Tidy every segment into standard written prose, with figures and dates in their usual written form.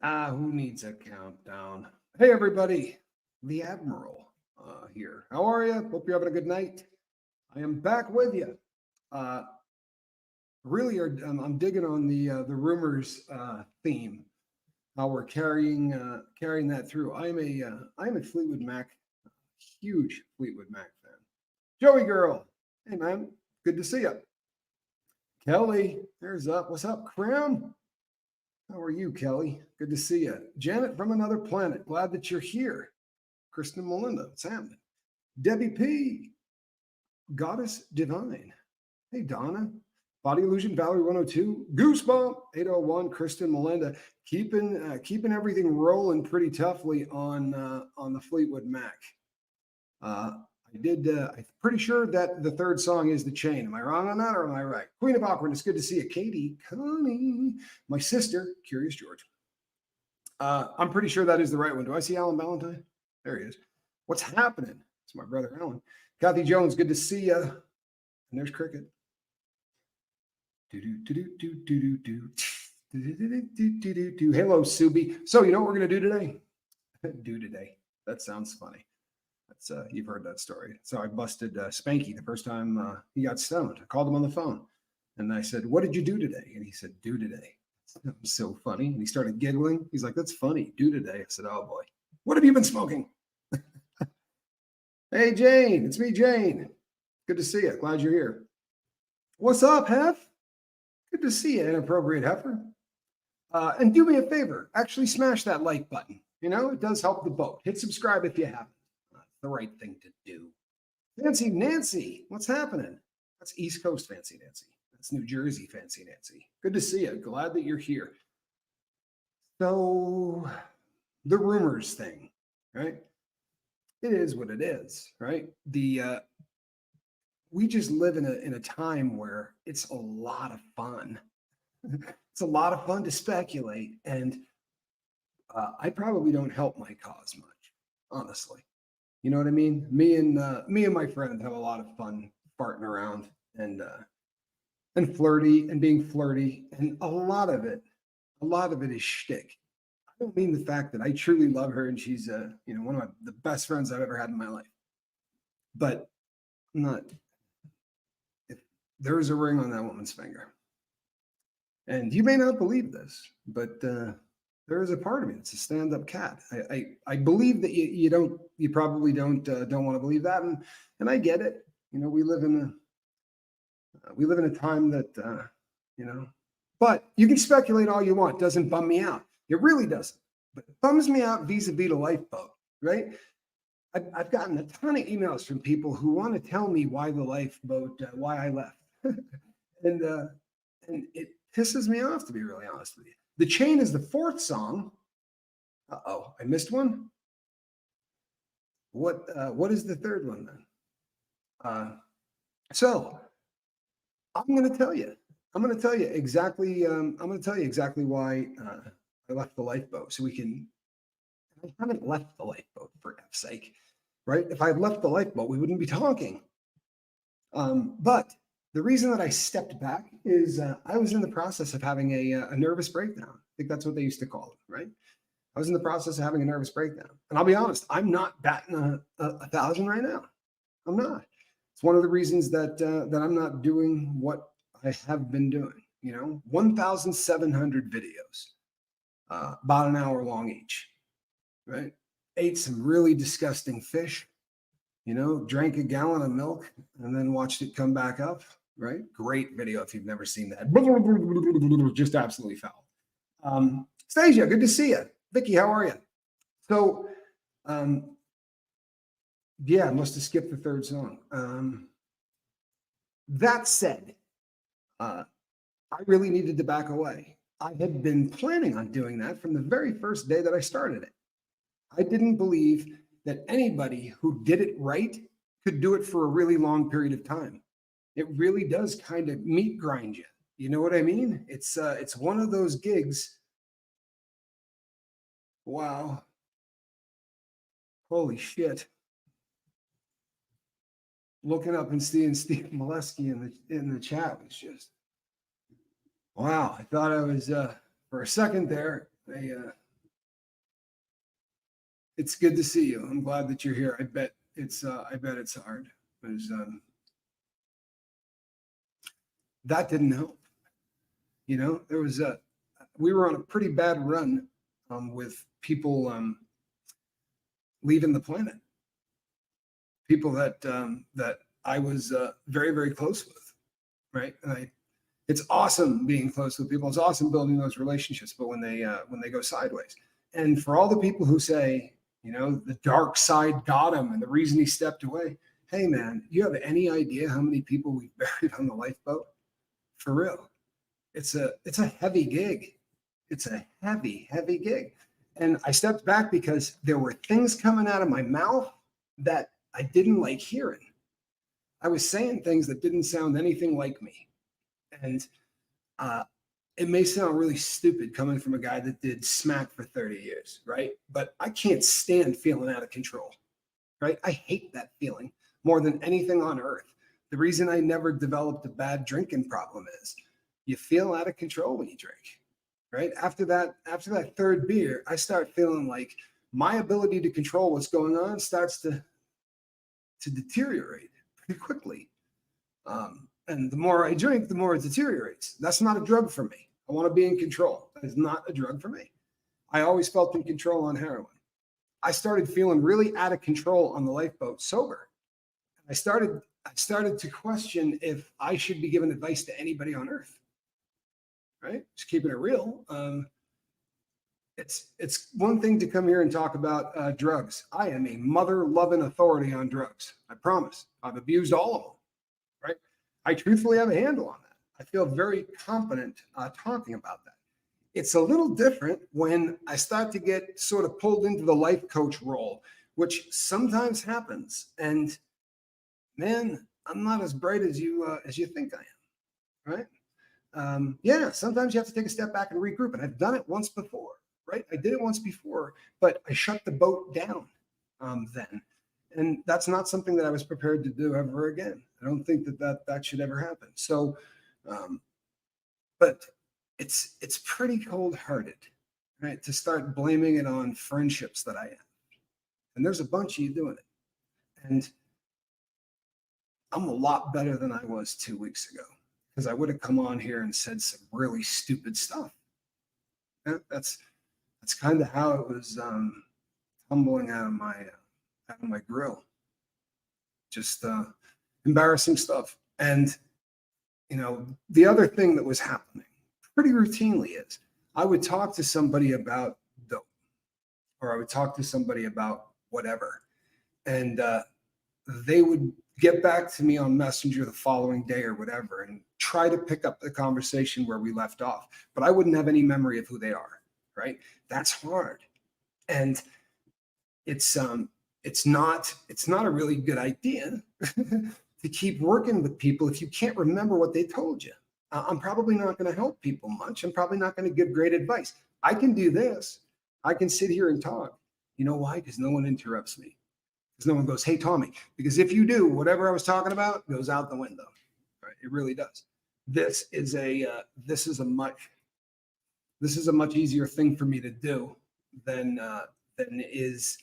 Who needs a countdown? Hey, everybody. The Admiral here. How are you? Hope you're having a good night. I am back with you. Uh, I'm digging on the rumors theme. How we're carrying that through. I'm a Fleetwood Mac, huge Fleetwood Mac fan. Joey girl, hey man, good to see you. Kelly, there's up. What's up, Crown? How are you, Kelly? Good to see you. Janet from another planet. Glad that you're here. Kristen Melinda, what's happening? Debbie P. Goddess Divine. Hey, Donna. Body Illusion, Valerie 102. Goosebump 801. Kristen Melinda. Keeping everything rolling pretty toughly on the Fleetwood Mac. I'm pretty sure that the third song is The Chain. Am I wrong on that or am I right? Queen of Awkwardness, good to see you. Katie, Connie, my sister, Curious George. I'm pretty sure that is the right one. Do I see Alan Valentine? There he is. What's happening? It's my brother Alan. Kathy Jones, good to see you. And there's Cricket. Hello, Subi. So you know what we're gonna do today? That sounds funny. That's you've heard that story. So I busted Spanky the first time he got stoned. I called him on the phone and I said, "What did you do today?" And he said, "Do today." That was so funny. And he started giggling. He's like, "That's funny. Do today." I said, "Oh boy, what have you been smoking?" Hey Jane, it's me, Jane. Good to see you. Glad you're here. What's up, Hef? Good to see you, inappropriate heifer. And do me a favor, actually smash that like button. You know, it does help the boat. Hit subscribe if you haven't. The right thing to do. Fancy Nancy, what's happening? That's East Coast Fancy Nancy. That's New Jersey Fancy Nancy. Good to see you. Glad that you're here. So, the rumors thing, right? It is what it is, right? We just live in a time where it's a lot of fun. It's a lot of fun to speculate, and I probably don't help my cause much, honestly. You know what I mean? Me and my friend have a lot of fun farting around and flirty and being flirty, and a lot of it is shtick. I don't mean the fact that I truly love her and she's one of the best friends I've ever had in my life, but I'm not. If there's a ring on that woman's finger, and you may not believe this, but there is a part of me that's a stand-up cat. I believe that you probably don't want to believe that, and I get it. You know, we live in a time that but you can speculate all you want. It doesn't bum me out. It really doesn't. But it bums me out vis-a-vis the lifeboat, right? I've gotten a ton of emails from people who want to tell me why the lifeboat, why I left, and it pisses me off, to be really honest with you. The Chain is the fourth song. Uh-oh, I missed one. What is the third one then? So I'm going to tell you. I'm going to tell you exactly. I'm going to tell you exactly why I left the lifeboat. So we can. I haven't left the lifeboat, for F's sake, right? If I had left the lifeboat, we wouldn't be talking. But the reason that I stepped back is I was in the process of having a nervous breakdown. I think that's what they used to call it, right? I was in the process of having a nervous breakdown. And I'll be honest, I'm not batting a thousand right now. I'm not. It's one of the reasons that I'm not doing what I have been doing. 1,700 videos, about an hour long each, right? Ate some really disgusting fish, drank a gallon of milk and then watched it come back up, right? Great video if you've never seen that. Just absolutely foul. Stasia, good to see you. Vicky, how are you? So, yeah, I must have skipped the third song. That said, I really needed to back away. I had been planning on doing that from the very first day that I started it. I didn't believe that anybody who did it right could do it for a really long period of time. It really does kind of meat grind you. You know what I mean? It's one of those gigs. Wow. Holy shit. Looking up and seeing Steve Molesky in the chat was just wow. I thought I was for a second there. It's good to see you. I'm glad that you're here. I bet it's hard. Because that didn't help. There was we were on a pretty bad run with people leaving the planet. People that I was very, very close with, right? And it's awesome being close with people. It's awesome building those relationships, but when they go sideways, and for all the people who say, the dark side got him, and the reason he stepped away. Hey, man, you have any idea how many people we've buried on the lifeboat? For real, it's a heavy gig. It's a heavy, heavy gig. And I stepped back because there were things coming out of my mouth that I didn't like hearing. I was saying things that didn't sound anything like me. And it may sound really stupid coming from a guy that did smack for 30 years, right? But I can't stand feeling out of control, right? I hate that feeling more than anything on earth. The reason I never developed a bad drinking problem is you feel out of control when you drink, right? After that third beer, I start feeling like my ability to control what's going on starts to deteriorate pretty quickly. And the more I drink, the more it deteriorates. That's not a drug for me. I want to be in control. That is not a drug for me. I always felt in control on heroin. I started feeling really out of control on the lifeboat sober. I started to question if I should be giving advice to anybody on earth, right? Just keeping it real. It's one thing to come here and talk about drugs. I am a mother-loving authority on drugs. I promise. I've abused all of them, right? I truthfully have a handle on that. I feel very confident talking about that. It's a little different when I start to get sort of pulled into the life coach role, which sometimes happens. And man, I'm not as bright as you think I am, right? Yeah, sometimes you have to take a step back and regroup, and I've done it once before, right? I did it once before, but I shut the boat down then. And that's not something that I was prepared to do ever again. I don't think that should ever happen. So, but it's pretty cold-hearted, right? To start blaming it on friendships that I have. And there's a bunch of you doing it. And I'm a lot better than I was 2 weeks ago because I would have come on here and said some really stupid stuff. That's kind of how it was tumbling out of my grill. Just embarrassing stuff. And the other thing that was happening pretty routinely is I would talk to somebody about dope, or I would talk to somebody about whatever, and they would get back to me on Messenger the following day or whatever and try to pick up the conversation where we left off, but I wouldn't have any memory of who they are, right? That's hard. And it's not a really good idea to keep working with people if you can't remember what they told you. I'm probably not going to help people much. I'm probably not going to give great advice. I can do this. I can sit here and talk. You know why? Because no one interrupts me. Because no one goes, hey, Tommy. Because if you do, whatever I was talking about goes out the window. Right? It really does. This is a much easier thing for me to do than is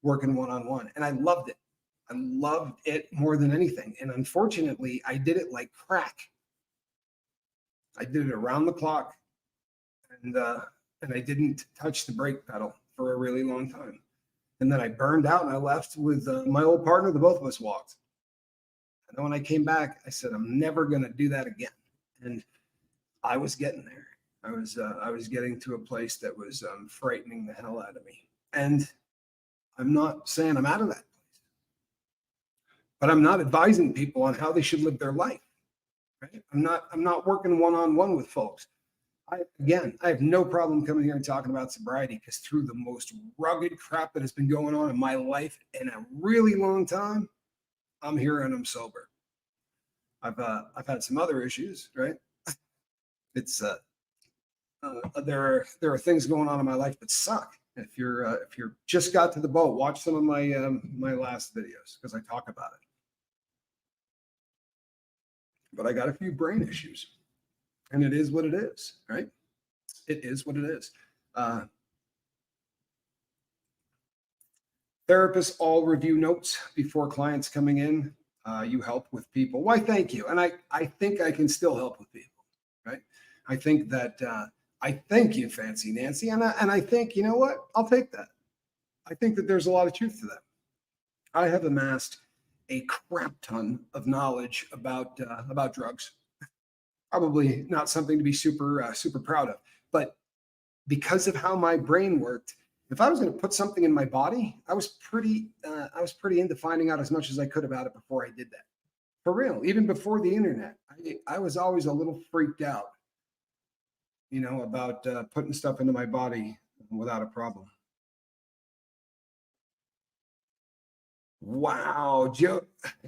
working one-on-one. And I loved it. I loved it more than anything. And unfortunately, I did it like crack. I did it around the clock, and I didn't touch the brake pedal for a really long time. And then I burned out and I left with my old partner. The both of us walked. And then when I came back, I said, I'm never going to do that again. And I was getting there. I was getting to a place that was frightening the hell out of me. And I'm not saying I'm out of that place, but I'm not advising people on how they should live their life. Right? I'm not working one-on-one with folks. I have no problem coming here and talking about sobriety because through the most rugged crap that has been going on in my life in a really long time, I'm here and I'm sober. I've had some other issues, right? It's there are things going on in my life that suck. If you're just got to the boat, watch some of my last videos because I talk about it. But I got a few brain issues, and it is what it is, right? It is what it is. Therapists all review notes before clients coming in. You help with people. Why, thank you. And I think I can still help with people, right? I think that I thank you, Fancy Nancy. And I think, you know what? I'll take that. I think that there's a lot of truth to that. I have amassed a crap ton of knowledge about drugs. Probably not something to be super proud of, but because of how my brain worked, if I was going to put something in my body, I was pretty into finding out as much as I could about it before I did that. For real, even before the internet, I was always a little freaked out, about putting stuff into my body without a problem. Wow,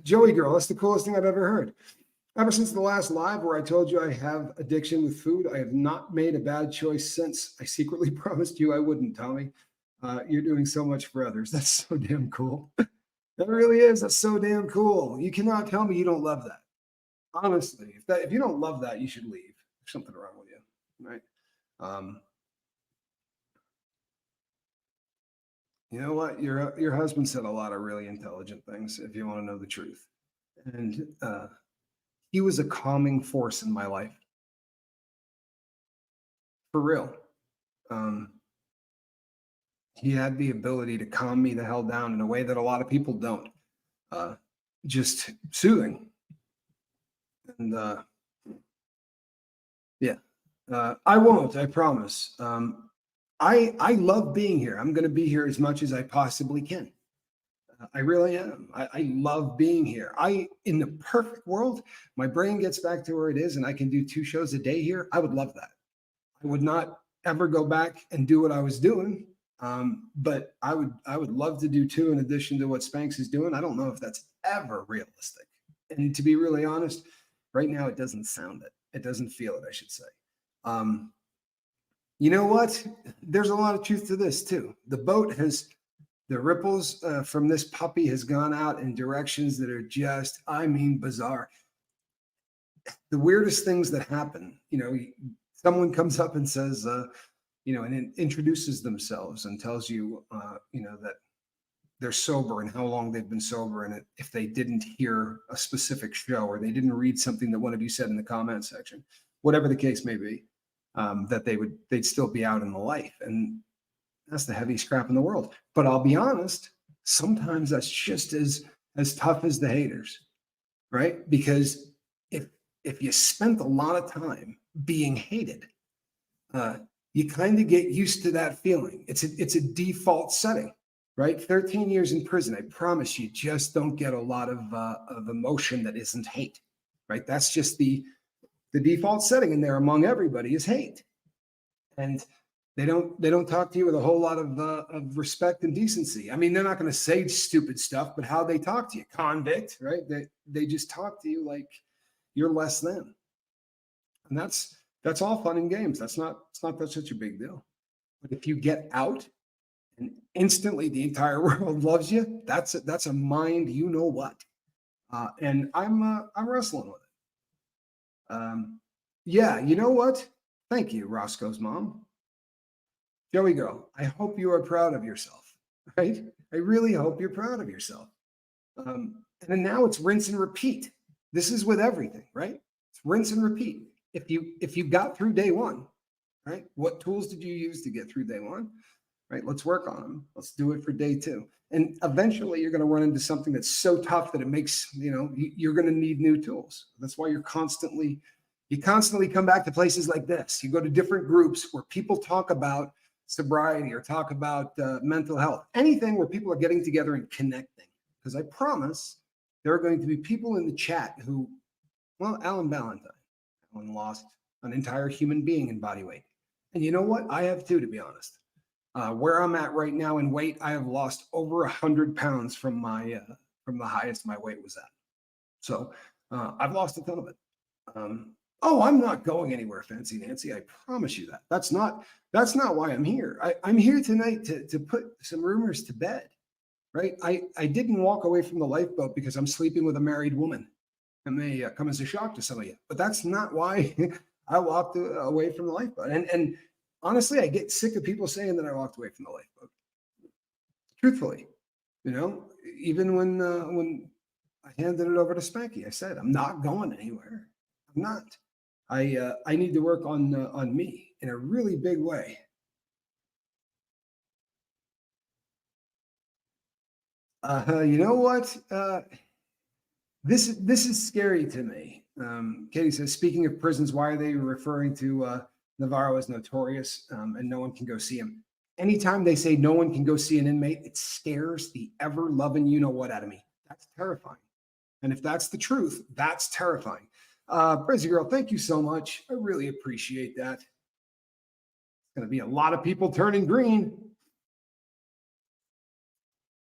Joey girl, that's the coolest thing I've ever heard. Ever since the last live where I told you I have addiction with food, I have not made a bad choice since. I secretly promised you I wouldn't, Tommy. You're doing so much for others. That's so damn cool. That really is. That's so damn cool. You cannot tell me you don't love that. Honestly, if you don't love that, you should leave. There's something wrong with you, right? Um, you know what? Your husband said a lot of really intelligent things. If you want to know the truth, and he was a calming force in my life, for real. Um, he had the ability to calm me the hell down in a way that a lot of people don't. Uh, just soothing, and yeah, I won't. I promise. I love being here. I'm going to be here as much as I possibly can. I really am. I love being here. In the perfect world, my brain gets back to where it is, and I can do 2 shows a day here. I would love that. I would not ever go back and do what I was doing, but I would love to do 2 in addition to what Spanx is doing. I don't know if that's ever realistic. And to be really honest, right now it doesn't sound it. It doesn't feel it, I should say. Um, you know what? There's a lot of truth to this too. The ripples from this puppy has gone out in directions that are just, I mean, bizarre. The weirdest things that happen, someone comes up and says, and introduces themselves and tells you, that they're sober and how long they've been sober. And if they didn't hear a specific show or they didn't read something that one of you said in the comment section, whatever the case may be, that they'd still be out in the life. And that's the heaviest crap in the world. But I'll be honest, sometimes that's just as tough as the haters, right? Because if you spent a lot of time being hated, you kind of get used to that feeling. It's a default setting, right? 13 years in prison. I promise you, just don't get a lot of emotion that isn't hate, right? That's just the default setting in there among everybody is hate, and they don't talk to you with a whole lot of respect and decency. I mean, they're not going to say stupid stuff, but how they talk to you, convict, right? They just talk to you like you're less than, and that's all fun and games. It's not that such a big deal. But if you get out and instantly the entire world loves you, that's a mind, you know what? And I'm wrestling with it. Yeah, you know what? Thank you, Roscoe's mom. Joey girl, I hope you are proud of yourself, right? I really hope you're proud of yourself. And then now it's rinse and repeat. This is with everything, right? It's rinse and repeat. If you got through day one, right? What tools did you use to get through day one? Right? Let's work on them. Let's do it for day 2. And eventually you're going to run into something that's so tough that it makes, you're going to need new tools. That's why you constantly come back to places like this. You go to different groups where people talk about sobriety or talk about mental health, anything where people are getting together and connecting. Because I promise there are going to be people in the chat who, well, Alan Ballantyne lost an entire human being in body weight. And you know what? I have too, to be honest. Where I'm at right now in weight, I have lost over 100 pounds from the highest my weight was at. So I've lost a ton of it. I'm not going anywhere, Fancy Nancy. I promise you that. That's not why I'm here. I'm here tonight to put some rumors to bed, right? I didn't walk away from the lifeboat because I'm sleeping with a married woman. It may come as a shock to some of you, but that's not why I walked away from the lifeboat. And honestly, I get sick of people saying that I walked away from the lifeboat. Truthfully, Even when I handed it over to Spanky, I said, I'm not going anywhere. I'm not. I need to work on me in a really big way. You know what? This is scary to me. Katie says, speaking of prisons, why are they referring to Navarro as notorious and no one can go see him? Anytime they say no one can go see an inmate, it scares the ever loving you know what out of me. That's terrifying. And if that's the truth, that's terrifying. Crazy girl, thank you so much. I really appreciate that. It's going to be a lot of people turning green.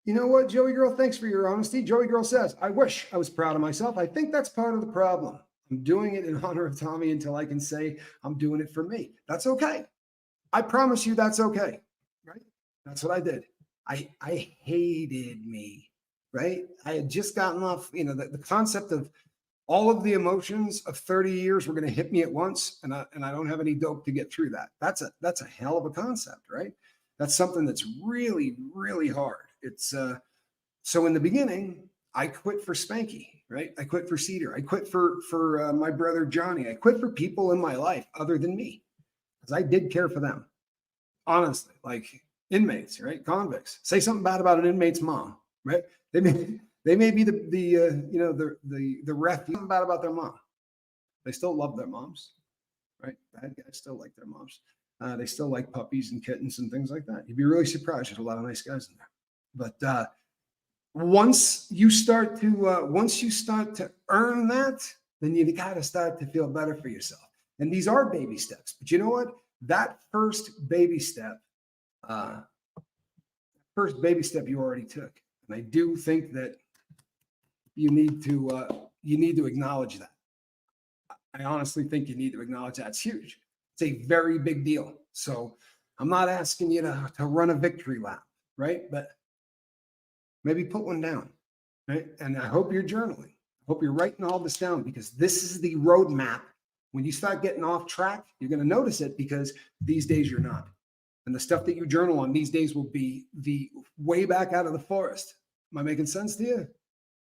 You know what, Joey Girl? Thanks for your honesty. Joey Girl says, I wish I was proud of myself. I think that's part of the problem. I'm doing it in honor of Tommy until I can say I'm doing it for me. That's okay. I promise you that's okay. Right? That's what I did. I hated me. Right? I had just gotten off, the concept of all of the emotions of 30 years were going to hit me at once, and I don't have any dope to get through that. That's a hell of a concept, right? That's something that's really, really hard. It's so in the beginning, I quit for Spanky, right? I quit for Cedar. I quit for my brother Johnny. I quit for people in my life other than me, because I did care for them. Honestly, like inmates, right? Convicts. Say something bad about an inmate's mom, right? They may be the ref. Something bad about their mom. They still love their moms, right? Bad guys still like their moms. They still like puppies and kittens and things like that. You'd be really surprised. There's a lot of nice guys in there. But once you start to earn that, then you got to start to feel better for yourself. And these are baby steps. But you know what? That first baby step you already took. And I do think that you need to acknowledge that. I honestly think you need to acknowledge that. It's huge. It's a very big deal. So I'm not asking you to run a victory lap, right? But maybe put one down, right? And I hope you're journaling. I hope you're writing all this down, because this is the roadmap. When you start getting off track, you're going to notice it, because these days you're not. And the stuff that you journal on these days will be the way back out of the forest. Am I making sense to you?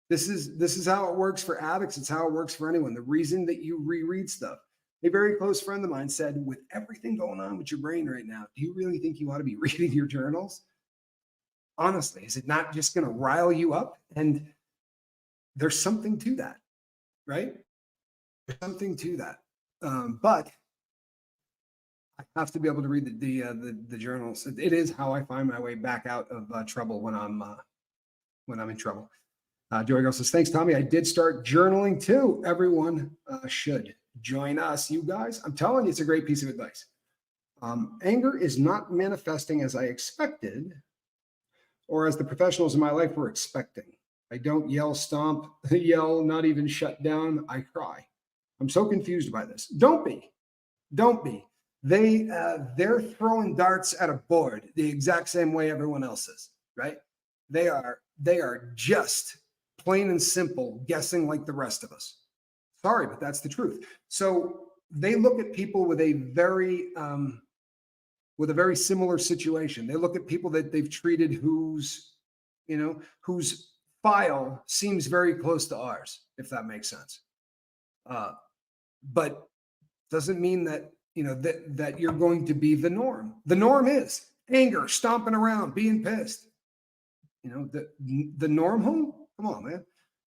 This is how it works for addicts. It's how it works for anyone. The reason that you reread stuff. A very close friend of mine said, with everything going on with your brain right now, do you really think you ought to be reading your journals? Honestly, is it not just going to rile you up? And there's something to that, right? There's something to that. But I have to be able to read the journals. It is how I find my way back out of trouble when I'm in trouble. Joey Girl says, thanks, Tommy. I did start journaling too. Everyone should join us. You guys, I'm telling you, it's a great piece of advice. Anger is not manifesting as I expected, or as the professionals in my life were expecting. I don't yell, stomp, yell, not even shut down. I cry. I'm so confused by this. Don't be. They're throwing darts at a board the exact same way everyone else is, right? They are just plain and simple guessing like the rest of us. Sorry, but that's the truth. So they look at people with a very similar situation. They look at people that they've treated whose file seems very close to ours, if that makes sense. But doesn't mean that that you're going to be the norm. The norm is anger, stomping around, being pissed. The norm, come on, man.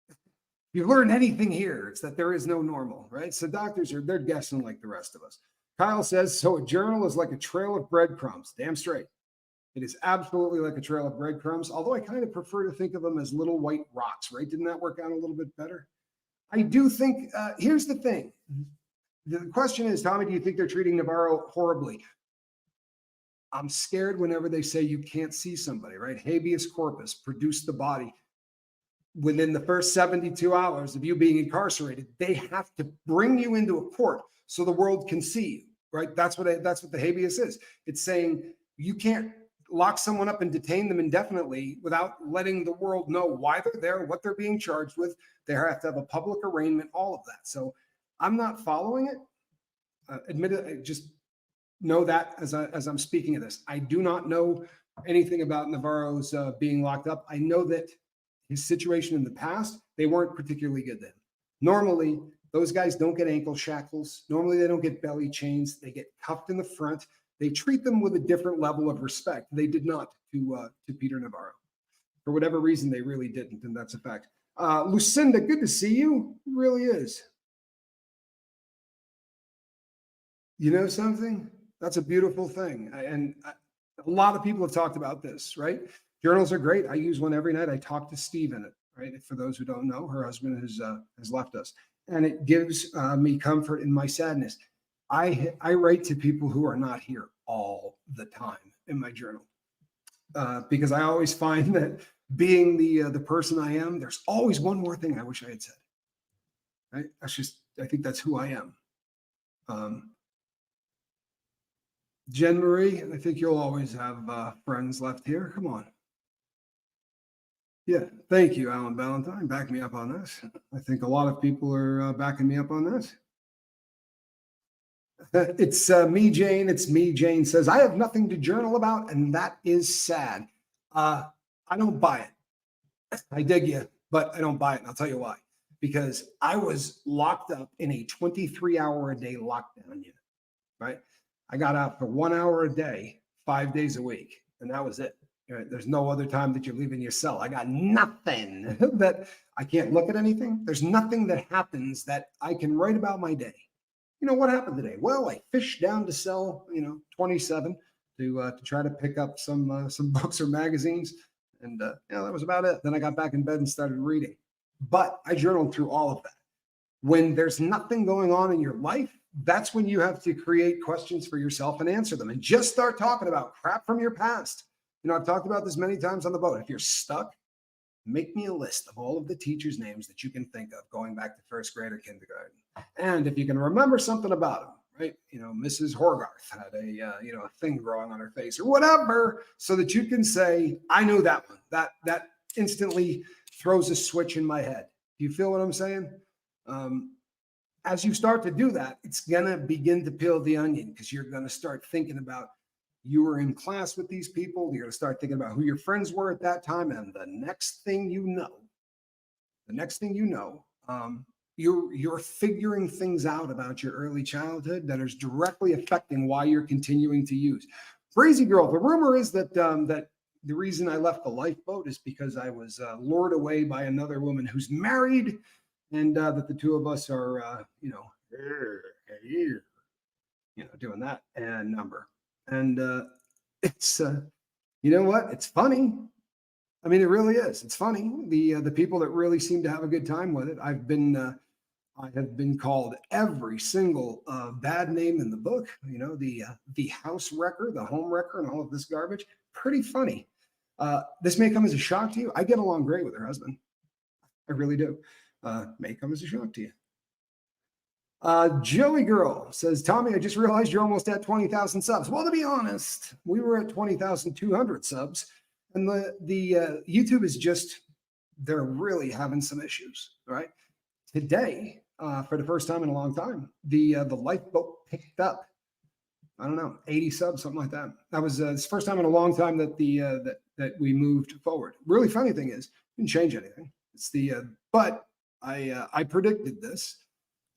If you learn anything here, it's that there is no normal, right? So doctors they're guessing like the rest of us. Kyle says, so a journal is like a trail of breadcrumbs. Damn straight. It is absolutely like a trail of breadcrumbs, although I kind of prefer to think of them as little white rocks, right? Didn't that work out a little bit better? I do think, here's the thing. The question is, Tommy, do you think they're treating Navarro horribly? I'm scared whenever they say you can't see somebody, right? Habeas corpus, produce the body. Within the first 72 hours of you being incarcerated, they have to bring you into a court so the world can see you, right? That's what the habeas is. It's saying you can't lock someone up and detain them indefinitely without letting the world know why they're there, what they're being charged with. They have to have a public arraignment, all of that. So I'm not following it. Admit it, just know that as I'm speaking of this. I do not know anything about Navarro's being locked up. I know that his situation in the past, they weren't particularly good then. Normally, those guys don't get ankle shackles. Normally, they don't get belly chains. They get cuffed in the front. They treat them with a different level of respect. They did not to Peter Navarro. For whatever reason, they really didn't, and that's a fact. Lucinda, good to see you. It really is. You know something? That's a beautiful thing. And a lot of people have talked about this, right? Journals are great. I use one every night. I talk to Steve in it, right? For those who don't know, her husband has left us, and it gives me comfort in my sadness. I write to people who are not here all the time in my journal because I always find that being the person I am, there's always one more thing I wish I had said. Right? I think that's who I am. Jen Marie, I think you'll always have friends left here. Come on. Yeah, thank you, Alan Valentine. Back me up on this. I think a lot of people are backing me up on this. It's me, Jane. It's me, Jane says, I have nothing to journal about, and that is sad. I don't buy it. I dig you, but I don't buy it, and I'll tell you why. Because I was locked up in a 23-hour-a-day lockdown unit, right? I got out for 1 hour a day, 5 days a week, and that was it. Right? There's no other time that you're leaving your cell. I got nothing that I can't look at anything. There's nothing that happens that I can write about my day. You know, what happened today? Well, I fished down to cell, 27 to try to pick up some books or magazines. And that was about it. Then I got back in bed and started reading. But I journaled through all of that. When there's nothing going on in your life, that's when you have to create questions for yourself and answer them, and just start talking about crap from your past. I've talked about this many times on the boat. If you're stuck, make me a list of all of the teachers' names that you can think of going back to first grade or kindergarten. And if you can remember something about them, right? Mrs. Horgarth had a thing growing on her face or whatever, so that you can say, I know that one. That instantly throws a switch in my head. Do you feel what I'm saying? As you start to do that, it's going to begin to peel the onion, because you're going to start thinking about, you were in class with these people. You're going to start thinking about who your friends were at that time. And the next thing you know, you're figuring things out about your early childhood that is directly affecting why you're continuing to use. Crazy girl, the rumor is that that the reason I left the lifeboat is because I was lured away by another woman who's married, and that the two of us are, doing that and number. And it's, you know what? It's funny. I mean, it really is. It's funny. The people that really seem to have a good time with it. I have been called every single bad name in the book. The house wrecker, the home wrecker, and all of this garbage. Pretty funny. This may come as a shock to you. I get along great with her husband. I really do. May come as a shock to you. Joey Girl says, Tommy, I just realized you're almost at 20,000 subs. Well, to be honest, we were at 20,200 subs, and the YouTube is just, they're really having some issues, right? Today, for the first time in a long time, the lifeboat picked up, I don't know, 80 subs, something like that. That was it's the first time in a long time that that we moved forward. Really funny thing is, didn't change anything. It's but I predicted this.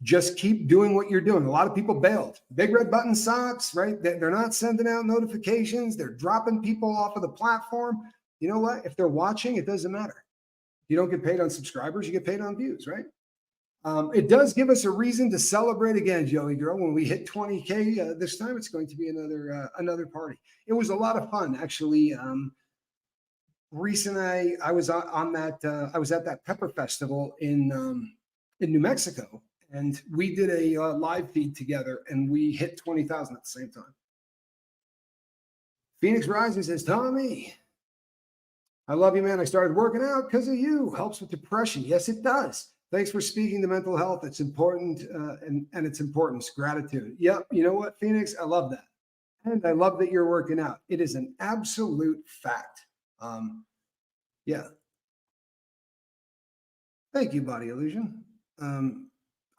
Just keep doing what you're doing. A lot of people bailed. Big red button socks, right? They're not sending out notifications. They're dropping people off of the platform. You know what? If they're watching, it doesn't matter. You don't get paid on subscribers. You get paid on views, right? It does give us a reason to celebrate again, Joey Girl. When we hit 20K this time, it's going to be another party. It was a lot of fun, actually. Recently, I was on that. I was at that Pepper Festival in New Mexico. And we did a live feed together, and we hit 20,000 at the same time. Phoenix Rising says, Tommy, I love you, man. I started working out because of you. Helps with depression. Yes, it does. Thanks for speaking to mental health. It's important, and its importance. Gratitude. Yep. You know what, Phoenix? I love that. And I love that you're working out. It is an absolute fact. Yeah. Thank you, Body Illusion.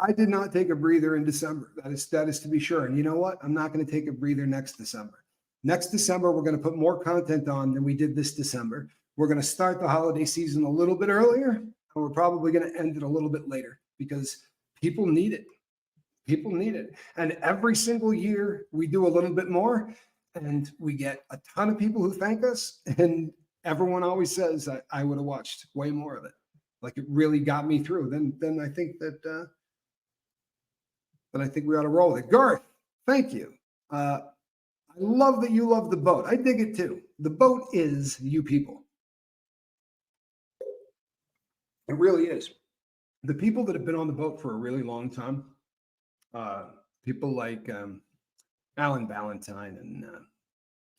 I did not take a breather in December. That is to be sure. And you know what? I'm not going to take a breather next December. Next December, we're going to put more content on than we did this December. We're going to start the holiday season a little bit earlier, and we're probably going to end it a little bit later because people need it. People need it. And every single year we do a little bit more and we get a ton of people who thank us. And everyone always says, I would have watched way more of it. Like it really got me through. Then I think that I think we ought to roll with it. Garth, thank you. I love that you love the boat. I dig it too. The boat is you people. It really is. The people that have been on the boat for a really long time, people like Alan Valentine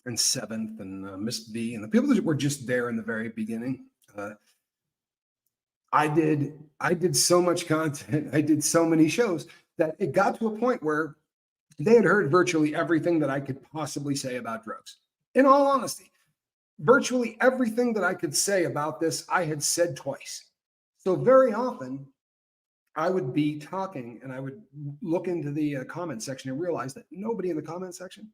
and Seventh and Miss V and the people that were just there in the very beginning. I did so much content. I did so many shows that it got to a point where they had heard virtually everything that I could possibly say about drugs. In all honesty, virtually everything that I could say about this, I had said twice. So very often I would be talking and I would look into the comment section and realize that nobody in the comment section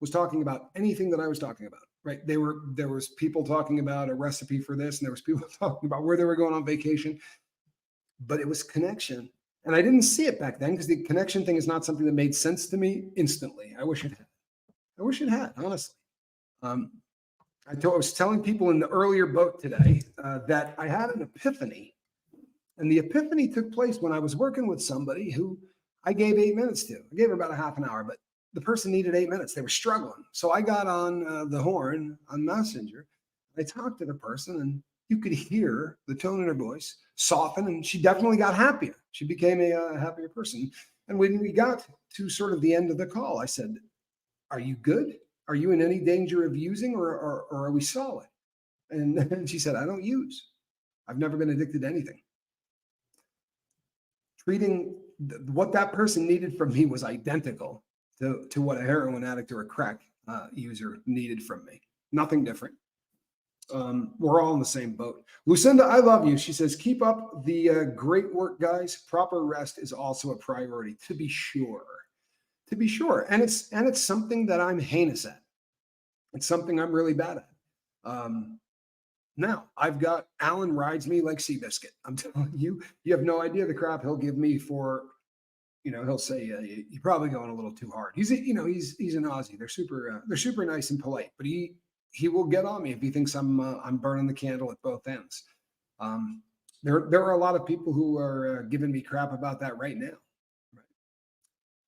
was talking about anything that I was talking about, right? There was people talking about a recipe for this and there was people talking about where they were going on vacation, but it was connection. And I didn't see it back then because the connection thing is not something that made sense to me instantly. I wish it had. I wish it had, honestly. I was telling people in the earlier boat today that I had an epiphany. And the epiphany took place when I was working with somebody who I gave 8 minutes to. I gave her about a half an hour, but the person needed 8 minutes. They were struggling. So I got on the horn on Messenger. I talked to the person and you could hear the tone in her voice soften, and she definitely got happier. She became a happier person. And when we got to sort of the end of the call, I said, "Are you good? Are you in any danger of using, or are we solid?" And she said, "I don't use. I've never been addicted to anything." Treating what that person needed from me was identical to what a heroin addict or a crack user needed from me. Nothing different. We're all in the same boat. Lucinda, I love you. She says, keep up the great work, guys. Proper rest is also a priority, to be sure. To be sure. And it's something that I'm heinous at. It's something I'm really bad at. Now, I've got Alan rides me like Seabiscuit. I'm telling you, you have no idea the crap he'll give me for, he'll say, you're probably going a little too hard. He's an Aussie. They're super nice and polite, but he will get on me if he thinks I'm burning the candle at both ends. There are a lot of people who are giving me crap about that right now. Right.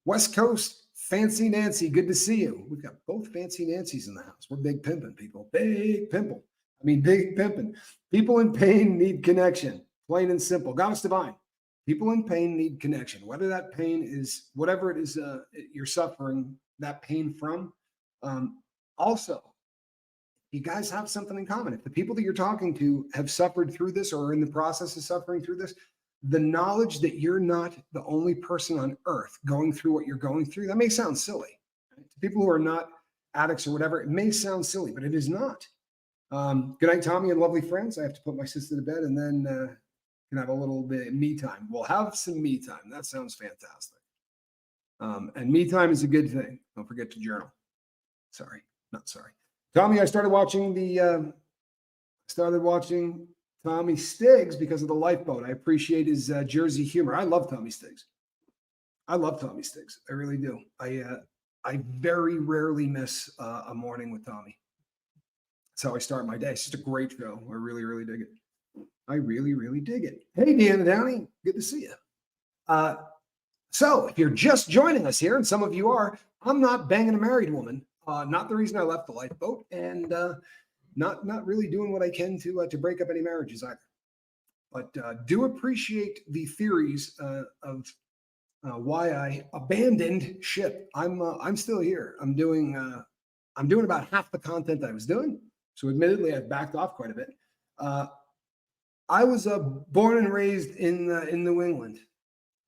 West Coast, Fancy Nancy, good to see you. We've got both Fancy Nancys in the house. We're big pimping, people. Big pimping. Big pimping. People in pain need connection, plain and simple. Goddess Divine. People in pain need connection. Whether that pain is whatever it is you're suffering that pain from. Also, you guys have something in common. If the people that you're talking to have suffered through this or are in the process of suffering through this, the knowledge that you're not the only person on earth going through what you're going through, that may sound silly. Right? To people who are not addicts or whatever, it may sound silly, but it is not. Good night, Tommy and lovely friends. I have to put my sister to bed and then can have a little bit of me time. We'll have some me time. That sounds fantastic. And me time is a good thing. Don't forget to journal. Sorry, not sorry. Tommy, I started watching Tommy Stiggs because of the lifeboat. I appreciate his Jersey humor. I love Tommy Stiggs. I really do. I very rarely miss a morning with Tommy. That's how I start my day. It's just a great show. I really, really dig it. I really, really dig it. Hey, Deanna Downey, good to see you. So if you're just joining us here, and some of you are, I'm not banging a married woman. Not the reason I left the lifeboat, and not really doing what I can to break up any marriages either. But do appreciate the theories of why I abandoned ship. I'm still here. I'm doing about half the content I was doing. So admittedly, I've backed off quite a bit. I was born and raised in New England.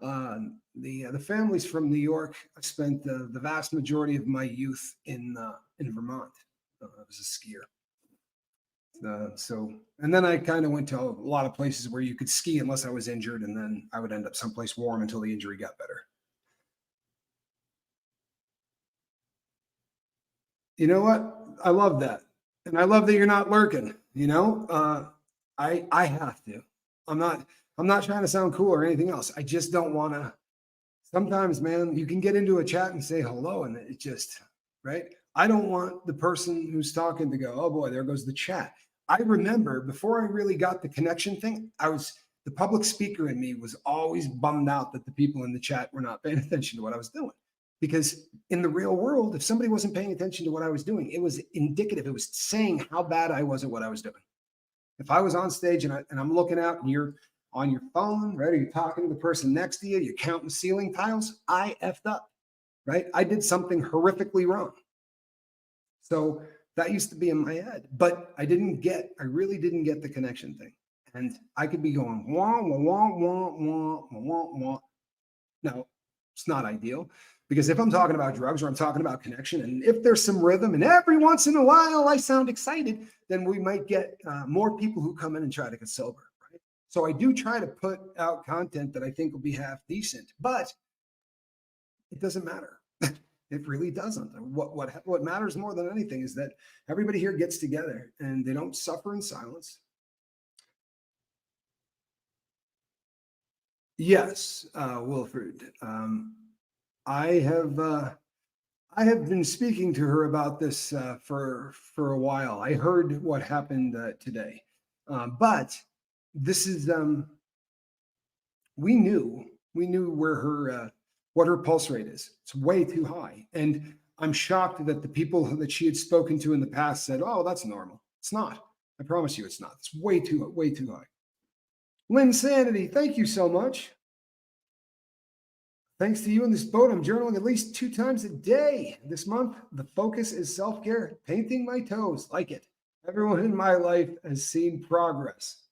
The family's from New York. I spent the vast majority of my youth in Vermont. I was a skier. And then I kind of went to a lot of places where you could ski unless I was injured, and then I would end up someplace warm until the injury got better. You know what? I love that. And I love that you're not lurking, you know? I have to. I'm not I'm not trying to sound cool or anything else. I just don't want to. Sometimes, man, you can get into a chat and say hello and it just, right? I don't want the person who's talking to go, oh boy, there goes the chat. I remember before I really got the connection thing, the public speaker in me was always bummed out that the people in the chat were not paying attention to what I was doing. Because in the real world, if somebody wasn't paying attention to what I was doing, it was indicative. It was saying how bad I was at what I was doing. If I was on stage and I'm looking out and you're on your phone, right? Or you're talking to the person next to you, you're counting ceiling tiles, I effed up, right? I did something horrifically wrong. So that used to be in my head, but I really didn't get the connection thing. And I could be going, wah, wah, wah, wah, wah, wah, wah. Now, it's not ideal because if I'm talking about drugs or I'm talking about connection, and if there's some rhythm and every once in a while I sound excited, then we might get more people who come in and try to get sober, right? So I do try to put out content that I think will be half decent, but it doesn't matter. It really doesn't. What matters more than anything is that everybody here gets together and they don't suffer in silence. Yes, Wilfred. I have been speaking to her about this for a while. I heard what happened today, but this is we knew where her what her pulse rate is. It's way too high, and I'm shocked that the people that she had spoken to in the past said, "Oh, that's normal." It's not. I promise you, it's not. It's way too high. Lynn Sanity, thank you so much. Thanks to you in this boat, I'm journaling at least 2 times a day. This month, the focus is self-care, painting my toes, like it. Everyone in my life has seen progress.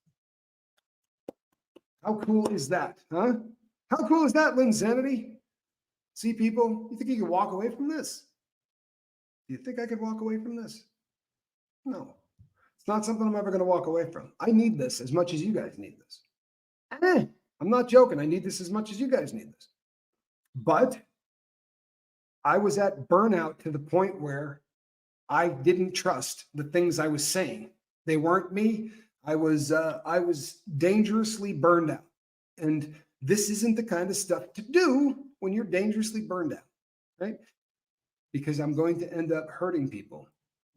How cool is that, huh? How cool is that, Lynn Sanity? See, people, you think you can walk away from this? Do you think I could walk away from this? No. It's not something I'm ever going to walk away from. I need this as much as you guys need this. I'm not joking. I need this as much as you guys need this. But I was at burnout to the point where I didn't trust the things I was saying. They weren't me. I was dangerously burned out. And this isn't the kind of stuff to do when you're dangerously burned out, right? Because I'm going to end up hurting people.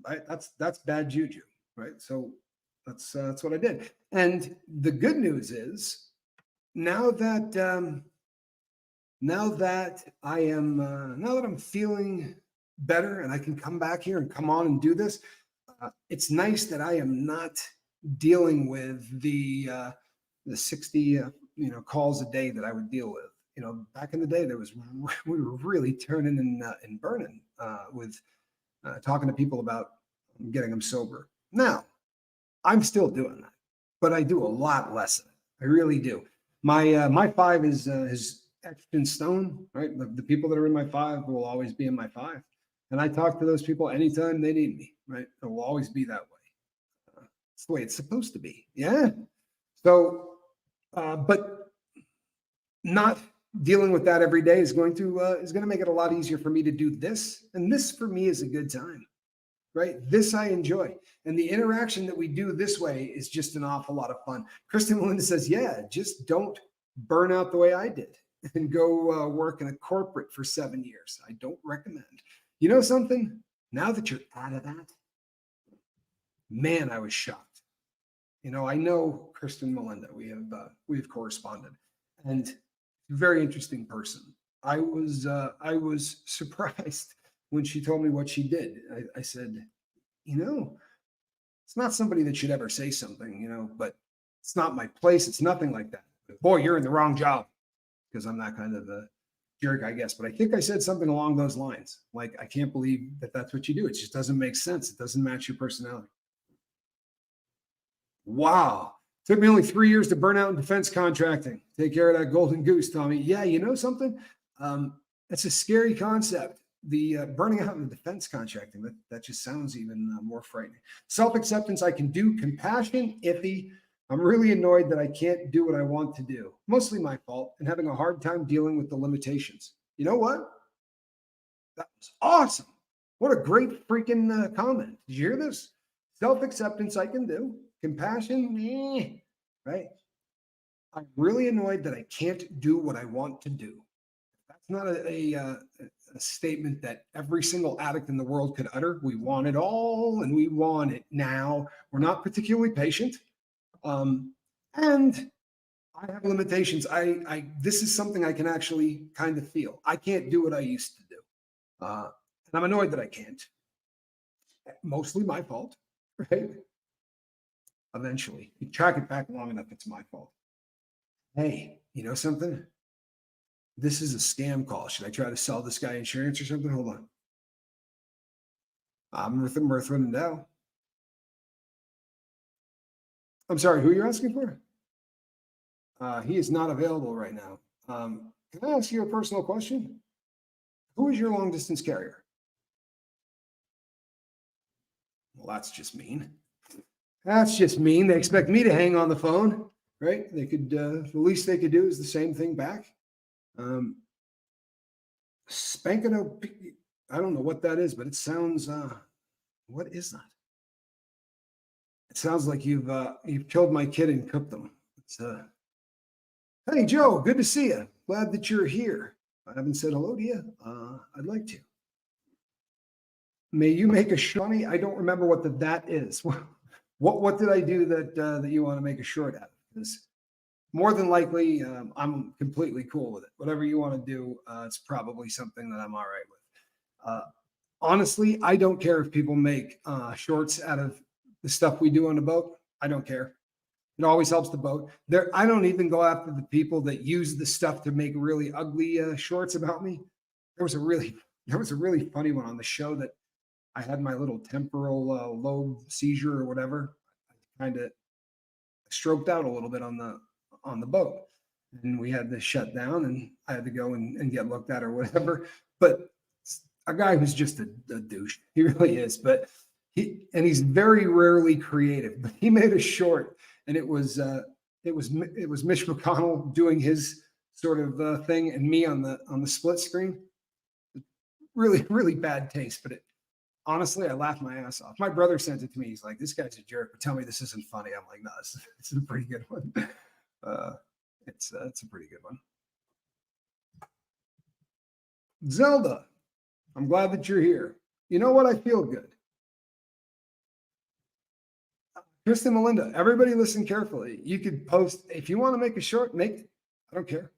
Right? That's bad juju, right? So that's what I did. And the good news is now that I'm feeling better and I can come back here and come on and do this, it's nice that I am not dealing with the 60 calls a day that I would deal with. Back in the day, we were really turning and burning with talking to people about getting them sober. Now, I'm still doing that, but I do a lot less of it. I really do. My 5 is etched in stone, right? The people that are in my 5 will always be in my 5. And I talk to those people anytime they need me, right? It will always be that way. It's the way it's supposed to be. Yeah. So, but not dealing with that every day is going to make it a lot easier for me to do this. And this for me is a good time, right? This I enjoy. And the interaction that we do this way is just an awful lot of fun. Kristen Melinda says, yeah, just don't burn out the way I did and go work in a corporate for 7 years. I don't recommend. You know something? Now that you're out of that, man, I was shocked. I know Kristen Melinda. We have corresponded, and very interesting person. I was surprised when she told me what she did. I said, it's not somebody that should ever say something, but it's not my place. It's nothing like that. But boy, you're in the wrong job, because I'm that kind of a jerk, I guess. But I think I said something along those lines. Like, I can't believe that that's what you do. It just doesn't make sense. It doesn't match your personality. Wow. Took me only 3 years to burn out in defense contracting. Take care of that golden goose, Tommy. Yeah, you know something? That's a scary concept. The burning out in defense contracting, that just sounds even more frightening. Self-acceptance, I can do. Compassion, iffy. I'm really annoyed that I can't do what I want to do. Mostly my fault, and having a hard time dealing with the limitations. You know what? That was awesome. What a great freaking comment. Did you hear this? Self-acceptance I can do. Compassion, right? I'm really annoyed that I can't do what I want to do. That's not a statement that every single addict in the world could utter. We want it all and we want it now. We're not particularly patient. And I have limitations. This is something I can actually kind of feel. I can't do what I used to do. And I'm annoyed that I can't. Mostly my fault, right? Eventually, you track it back long enough, it's my fault. Hey, you know something? This is a scam call. Should I try to sell this guy insurance or something? Hold on. I'm with him, worth running down. I'm sorry, who you're asking for? He is not available right now. Can I ask you a personal question? Who is your long distance carrier? Well, that's just mean. That's just mean. They expect me to hang on the phone, right? They could, the least they could do is the same thing back. Spanking I don't know what that is, but it sounds, what is that? It sounds like you've killed my kid and cooked them. It's, hey, Joe, good to see you. Glad that you're here. I haven't said hello to you. I'd like to. May you make a shorty? I don't remember what that is. What did I do that you want to make a short out of? Because more than likely, I'm completely cool with it. Whatever you want to do, it's probably something that I'm all right with. Honestly, I don't care if people make shorts out of the stuff we do on the boat. I don't care. It always helps the boat. I don't even go after the people that use the stuff to make really ugly shorts about me. There was a really funny one on the show that I had my little temporal lobe seizure or whatever. I kind of stroked out a little bit on the boat, and we had to shut down, and I had to go and get looked at or whatever. But a guy who's just a douche, he really is. But he's very rarely creative. But he made a short, and it was Mitch McConnell doing his sort of thing, and me on the split screen. Really, really bad taste, but honestly, I laughed my ass off. My brother sent it to me. He's like, "This guy's a jerk, but tell me this isn't funny." I'm like, "No, this is a pretty good one." It's a pretty good one. Zelda, I'm glad that you're here. You know what? I feel good. Kristen, Melinda, everybody listen carefully. You could post, if you want to make a short, make it. I don't care.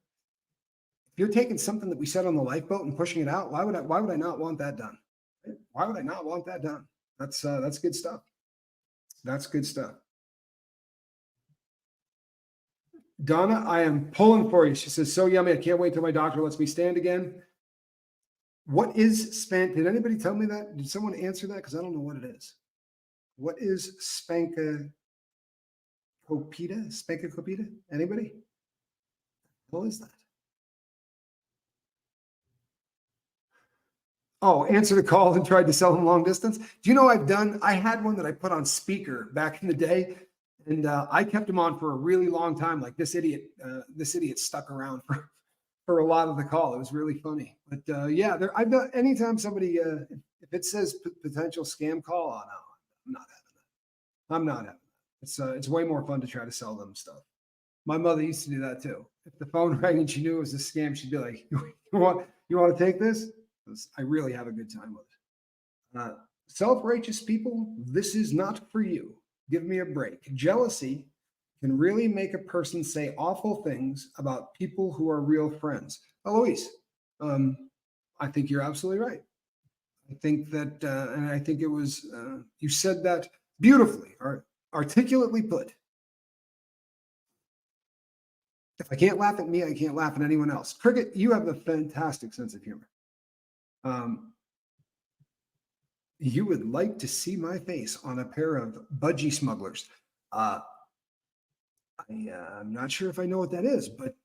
If you're taking something that we said on the lifeboat and pushing it out, why would I not want that done? Why would I not want that done? That's good stuff. That's good stuff. Donna, I am pulling for you. She says, so yummy. I can't wait till my doctor lets me stand again. What is spank? Did anybody tell me that? Did someone answer that? Because I don't know what it is. What is spankacopita? Spankacopita? Anybody? What is that? Oh, answer the call and tried to sell them long distance. Do you know I had one that I put on speaker back in the day, and I kept him on for a really long time. Like this idiot stuck around for a lot of the call. It was really funny. But yeah, I've done anytime somebody if it says potential scam call, oh no, I'm not having that. I'm not having that. It's way more fun to try to sell them stuff. My mother used to do that too. If the phone rang and she knew it was a scam, she'd be like, "You want to take this?" I really have a good time with it. Self-righteous people, this is not for you. Give me a break. Jealousy can really make a person say awful things about people who are real friends. Eloise, I think you're absolutely right. I think that, and I think it was, you said that beautifully, or articulately put. If I can't laugh at me, I can't laugh at anyone else. Cricket, you have a fantastic sense of humor. You would like to see my face on a pair of budgie smugglers. I'm not sure if I know what that is, but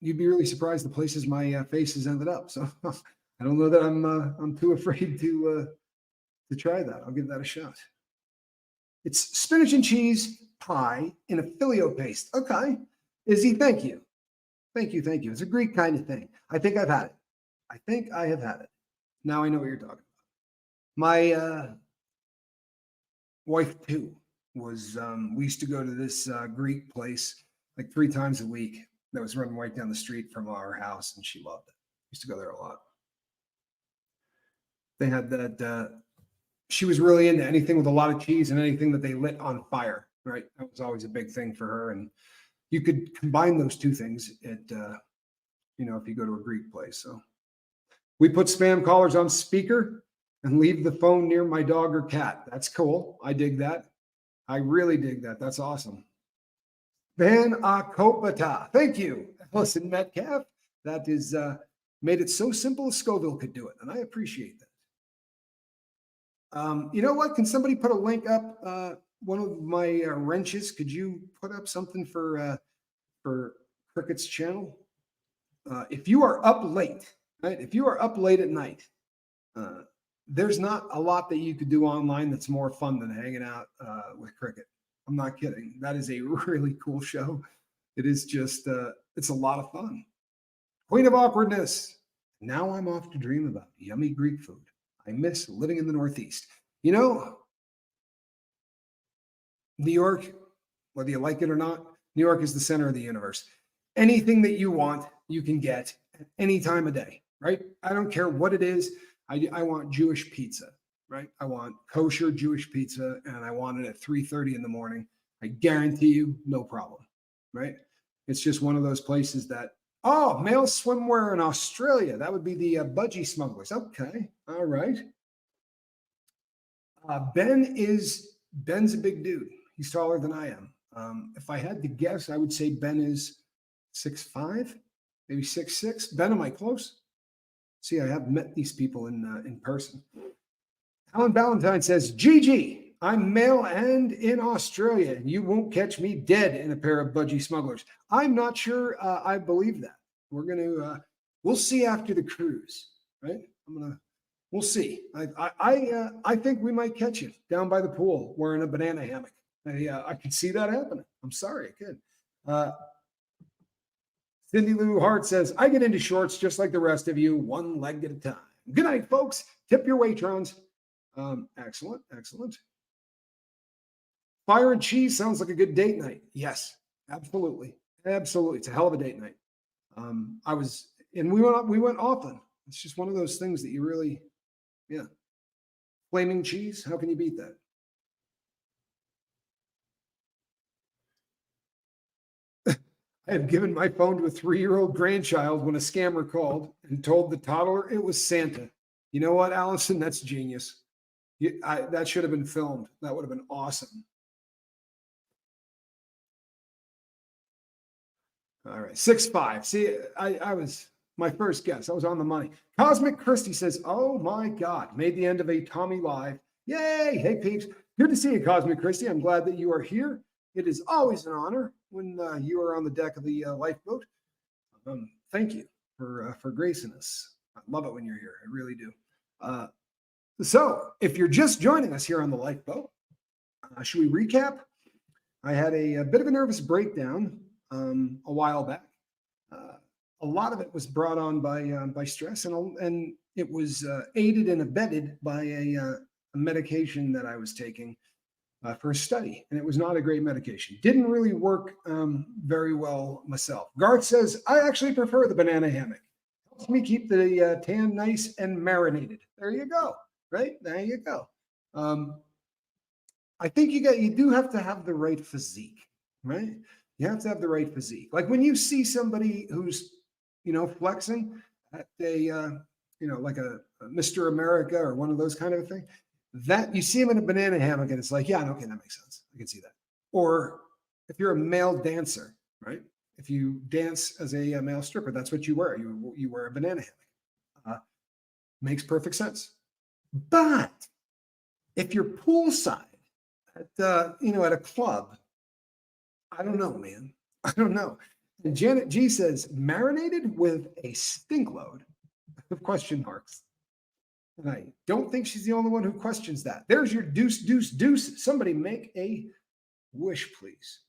you'd be really surprised the places my face has ended up. So I don't know that I'm too afraid to try that. I'll give that a shot. It's spinach and cheese pie in a filio paste. Okay, Izzy, thank you. Thank you. It's a Greek kind of thing. I think I've had it. I have had it. Now I know what you're talking about. My wife too was. We used to go to this Greek place like 3 times a week. That was running right down the street from our house, and she loved it. Used to go there a lot. They had that. She was really into anything with a lot of cheese and anything that they lit on fire. Right, that was always a big thing for her, and you could combine those two things at if you go to a Greek place. So we put spam callers on speaker and leave the phone near my dog or cat. That's cool. I dig that. I really dig that. That's awesome. Van Akopata. Thank you, Allison Metcalf. That is made it so simple as Scoville could do it, and I appreciate that. You know what? Can somebody put a link up? One of my wrenches. Could you put up something for Cricket's channel? If you are up late, right? If you are up late at night, there's not a lot that you could do online that's more fun than hanging out with Cricket. I'm not kidding. That is a really cool show. It is just, it's a lot of fun. Queen of Awkwardness. Now I'm off to dream about yummy Greek food. I miss living in the Northeast. New York, whether you like it or not, New York is the center of the universe. Anything that you want, you can get at any time of day, right? I don't care what it is. I want Jewish pizza, right? I want kosher Jewish pizza, and I want it at 3:30 in the morning. I guarantee you, no problem, right? It's just one of those places that, male swimwear in Australia. That would be the budgie smugglers. Okay, all right. Ben's a big dude. He's taller than I am. If I had to guess, I would say Ben is 6'5", maybe 6'6". Ben, am I close? See, I have met these people in person. Alan Valentine says, Gigi, I'm male and in Australia, and you won't catch me dead in a pair of budgie smugglers. I'm not sure I believe that. We'll see after the cruise, right? We'll see. I think we might catch you down by the pool wearing a banana hammock. I could see that happening. I'm sorry, I could. Cindy Lou Hart says, I get into shorts just like the rest of you, one leg at a time. Good night, folks. Tip your Waitrons. Excellent, excellent. Fire and cheese sounds like a good date night. Yes, absolutely. Absolutely. It's a hell of a date night. We went often. It's just one of those things that you really, yeah. Flaming cheese, how can you beat that? I have given my phone to a 3-year-old grandchild when a scammer called and told the toddler it was Santa. You know what, Allison? That's genius. That should have been filmed. That would have been awesome. All right, 6'5". See, I was my first guess. I was on the money. Cosmic Christie says, "Oh my God, made the end of a Tommy live. Yay! Hey peeps, good to see you, Cosmic Christie. I'm glad that you are here. It is always an honor when you are on the deck of the lifeboat. Thank you for gracing us. I love it when you're here. I really do. So, if you're just joining us here on the lifeboat, should we recap? I had a bit of a nervous breakdown a while back. A lot of it was brought on by stress, and it was aided and abetted by a medication that I was taking for a study, and it was not a great medication. Didn't really work very well myself. Garth says, I actually prefer the banana hammock. Helps me keep the tan nice and marinated. There you go. Right? There you go. I think you do have to have the right physique, right? You have to have the right physique. Like when you see somebody who's, flexing at like a Mr. America or one of those kind of thing, that you see him in a banana hammock and it's like, yeah, okay, that makes sense. I can see that. Or if you're a male dancer, right? If you dance as a male stripper, that's what you wear. You wear a banana hammock. Makes perfect sense. But if you're poolside at at a club, I don't know, man. I don't know. And Janet G says, marinated with a stink load of question marks. And I don't think she's the only one who questions that. There's your deuce, deuce, deuce. Somebody make a wish, please.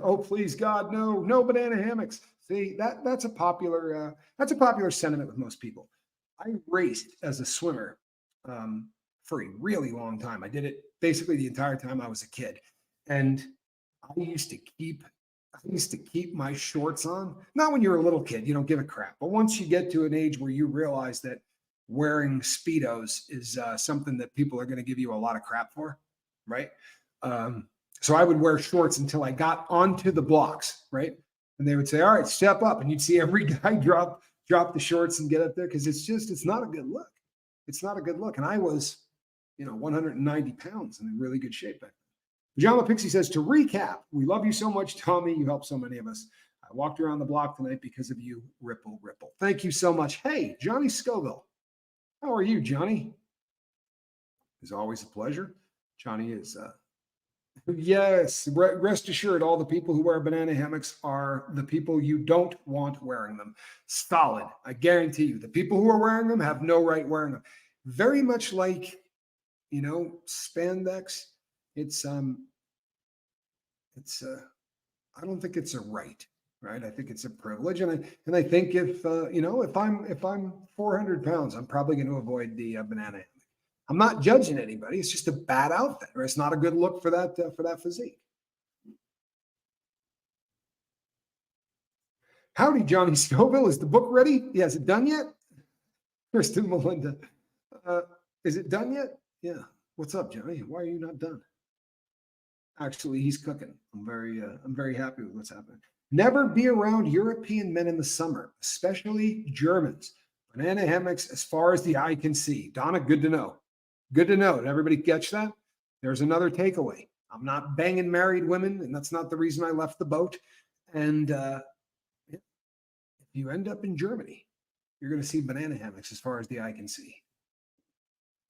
Oh, please, God, no banana hammocks. See, that's a popular sentiment with most people. I raced as a swimmer for a really long time. I did it basically the entire time I was a kid. And I used to keep I used to keep my shorts on. Not when you're a little kid, you don't give a crap. But once you get to an age where you realize that wearing Speedos is something that people are going to give you a lot of crap for, right? Um, so I would wear shorts until I got onto the blocks, right? And they would say, "All right, step up," and you'd see every guy drop the shorts and get up there because it's not a good look. It's not a good look. And I was, 190 pounds and in really good shape back then. Pajama Pixie says, to recap, we love you so much, Tommy. You helped so many of us. I walked around the block tonight because of you. Ripple, ripple. Thank you so much. Hey, Johnny Scoville. How are you, Johnny? It's always a pleasure. Johnny is, yes, rest assured, all the people who wear banana hammocks are the people you don't want wearing them. Solid. I guarantee you. The people who are wearing them have no right wearing them. Very much like, spandex. It's I don't think it's a right, right? I think it's a privilege, and I think if I'm 400 pounds, I'm probably going to avoid the banana. I'm not judging anybody. It's just a bad outfit, or it's not a good look for that physique. Howdy, Johnny Scoville. Is the book ready? Yeah, is it done yet? Kristen Melinda. Is it done yet? Yeah. What's up, Johnny? Why are you not done? Actually, he's cooking. I'm very happy with what's happening. Never be around European men in the summer, especially Germans. Banana hammocks as far as the eye can see. Donna, good to know. Good to know. Did everybody catch that? There's another takeaway. I'm not banging married women, and that's not the reason I left the boat. And if you end up in Germany, you're going to see banana hammocks as far as the eye can see.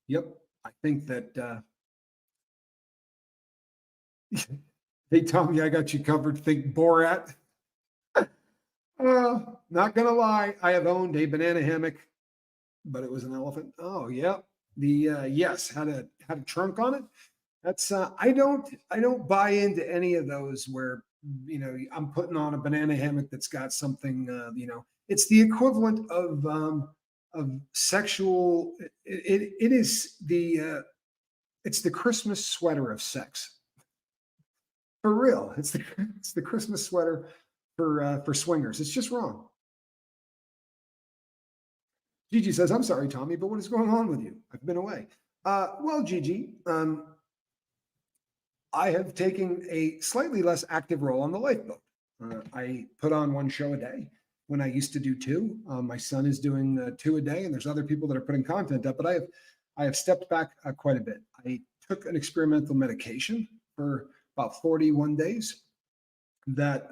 Yep. I think that hey, Tommy, I got you covered. Think Borat. Not gonna lie, I have owned a banana hammock, but it was an elephant. Oh, yeah. The yes, had a trunk on it. That's I don't buy into any of those where I'm putting on a banana hammock that's got something it's the equivalent of sexual. It is it's the Christmas sweater of sex. For real, it's the Christmas sweater for swingers. It's just wrong. Gigi says, "I'm sorry, Tommy, but what is going on with you? I've been away." Well, Gigi, I have taken a slightly less active role on the lifeboat. I put on one show a day when I used to do two. My son is doing two a day, and there's other people that are putting content up. But I have stepped back quite a bit. I took an experimental medication for about 41 days that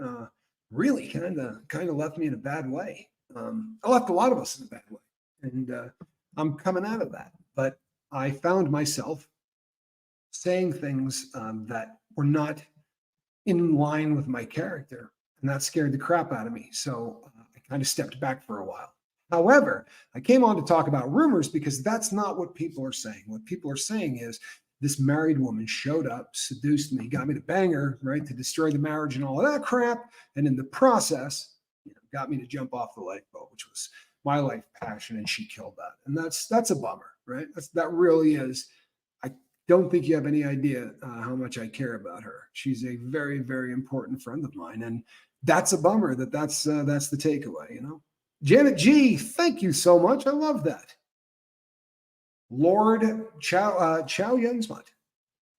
really kind of left me in a bad way. I left a lot of us in a bad way, and I'm coming out of that. But I found myself saying things that were not in line with my character, and that scared the crap out of me. So I kind of stepped back for a while. However, I came on to talk about rumors because that's not what people are saying. What people are saying is this married woman showed up, seduced me, got me to bang her, right, to destroy the marriage and all of that crap. And in the process, got me to jump off the lifeboat, which was my life passion, and she killed that. And that's a bummer, right? That really is. I don't think you have any idea how much I care about her. She's a very, very important friend of mine, and that's a bummer. That's the takeaway, Janet G, thank you so much. I love that. Lord Chow Yensmut,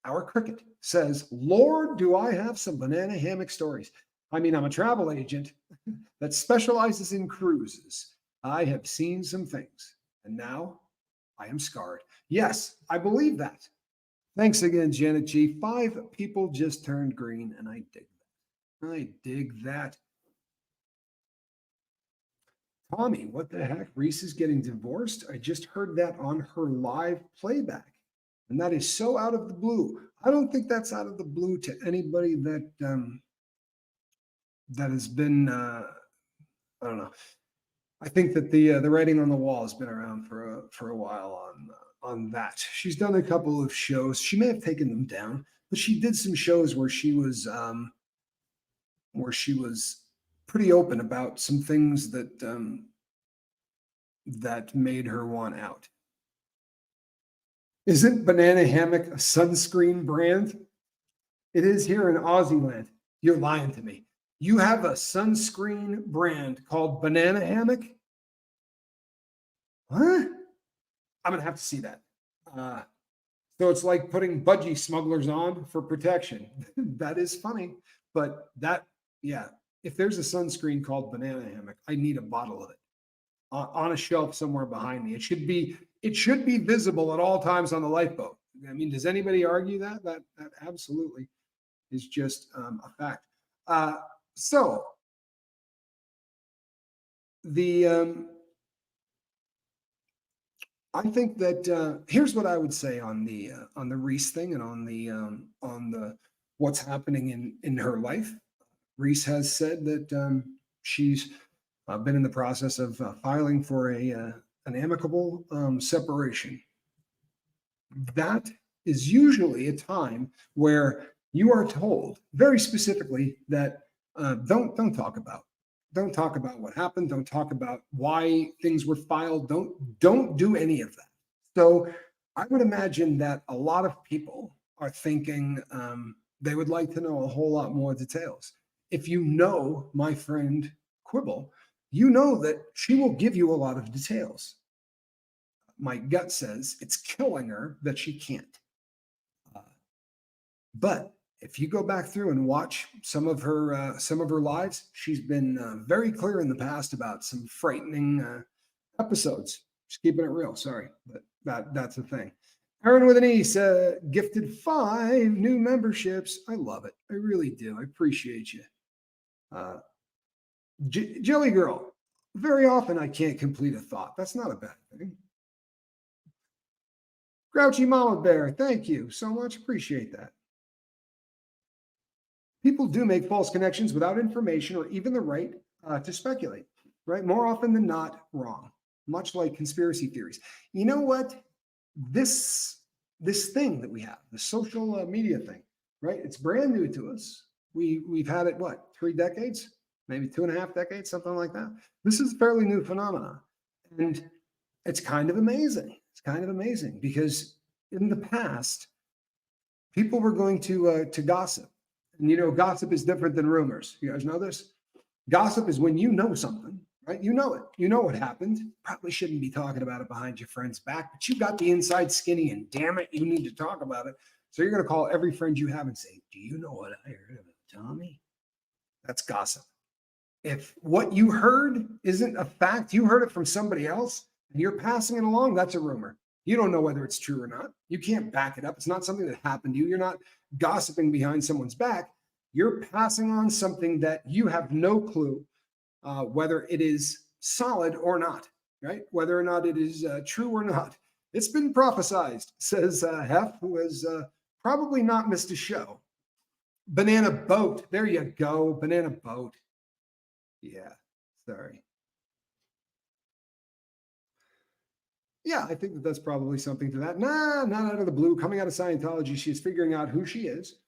our cricket, says, Lord, do I have some banana hammock stories. I mean, I'm a travel agent that specializes in cruises. I have seen some things, and now I am scarred. Yes, I believe that. Thanks again, Janet G. 5 people just turned green, and I dig that. I dig that. Tommy, what the heck? Reese is getting divorced? I just heard that on her live playback. And that is so out of the blue. I don't think that's out of the blue to anybody that has been, I don't know. I think that the writing on the wall has been around for a while on that. She's done a couple of shows. She may have taken them down, but she did some shows where she was pretty open about some things that made her want out. Isn't Banana Hammock a sunscreen brand? It is here in Aussie land. You're lying to me. You have a sunscreen brand called Banana Hammock? What? I'm going to have to see that. Uh, so it's like putting budgie smugglers on for protection. That is funny. But that, yeah, if there's a sunscreen called Banana Hammock, I need a bottle of it on a shelf somewhere behind me. It should be visible at all times on the lifeboat. I mean, does anybody argue that? That absolutely is just a fact. So the I think that here's what I would say on the Reese thing and on the what's happening in her life. Reese has said that she's been in the process of filing for an amicable separation. That is usually a time where you are told very specifically that don't talk about what happened, don't talk about why things were filed, don't do any of that. So I would imagine that a lot of people are thinking they would like to know a whole lot more details. If you know my friend Quibble, you know that she will give you a lot of details. My gut says it's killing her that she can't. Uh, but if you go back through and watch some of her lives, she's been very clear in the past about some frightening episodes. Just keeping it real. Sorry, but that's the thing. Aaron with an E said, gifted 5 new memberships. I love it. I really do. I appreciate you. Uh, Jelly Girl, very often I can't complete a thought. That's not a bad thing. Grouchy Mama Bear, thank you so much. Appreciate that. People do make false connections without information or even the right to speculate, right? More often than not, wrong, much like conspiracy theories. You know what? This thing that we have, the social media thing, right? It's brand new to us. We've had it, what, 3 decades? Maybe 2.5 decades, something like that. This is a fairly new phenomenon. And it's kind of amazing. It's kind of amazing because in the past, people were going to gossip. And gossip is different than rumors. You guys know this? Gossip is when you know something, right? You know it. You know what happened. Probably shouldn't be talking about it behind your friend's back, but you got the inside skinny and damn it, you need to talk about it. So you're going to call every friend you have and say, do you know what I heard about Tommy? That's gossip. If what you heard isn't a fact, you heard it from somebody else and you're passing it along, that's a rumor. You don't know whether it's true or not. You can't back it up. It's not something that happened to you. You're not gossiping behind someone's back. You're passing on something that you have no clue whether it is solid or not, right? Whether or not it is true or not. It's been prophesized, says Hef, who has probably not missed a show. Banana boat. There you go. Banana boat. Yeah, sorry. Yeah, I think that that's probably something to that. Nah, not out of the blue. Coming out of Scientology, she's figuring out who she is.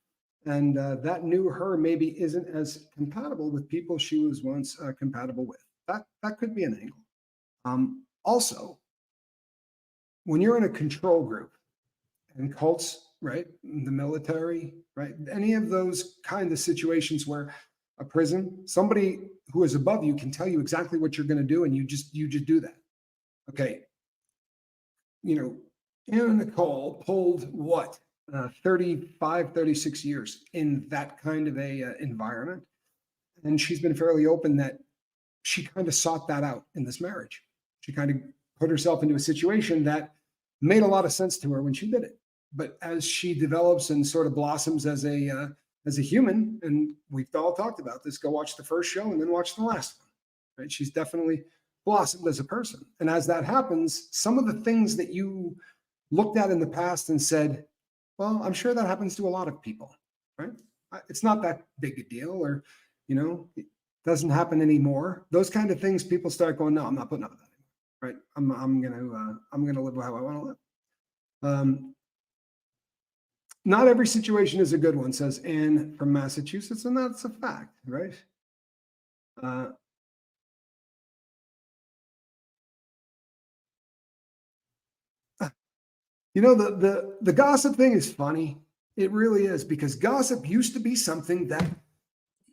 And that new her maybe isn't as compatible with people she was once compatible with. That could be an angle. Also, when you're in a control group and cults, right, the military, right, any of those kind of situations where a prison, somebody who is above you can tell you exactly what you're going to do, and you just do that. Okay, Anna Nicole pulled what? 35, 36 years in that kind of a environment. And she's been fairly open that she kind of sought that out in this marriage. She kind of put herself into a situation that made a lot of sense to her when she did it. But as she develops and sort of blossoms as a human, and we've all talked about this, go watch the first show and then watch the last one. Right? She's definitely blossomed as a person. And as that happens, some of the things that you looked at in the past and said, well, I'm sure that happens to a lot of people, right? It's not that big a deal, or, it doesn't happen anymore. Those kind of things, people start going, no, I'm not putting up with that anymore, right? I'm gonna live how I want to live. Not every situation is a good one, says Anne from Massachusetts, and that's a fact, right? The gossip thing is funny. It really is, because gossip used to be something that,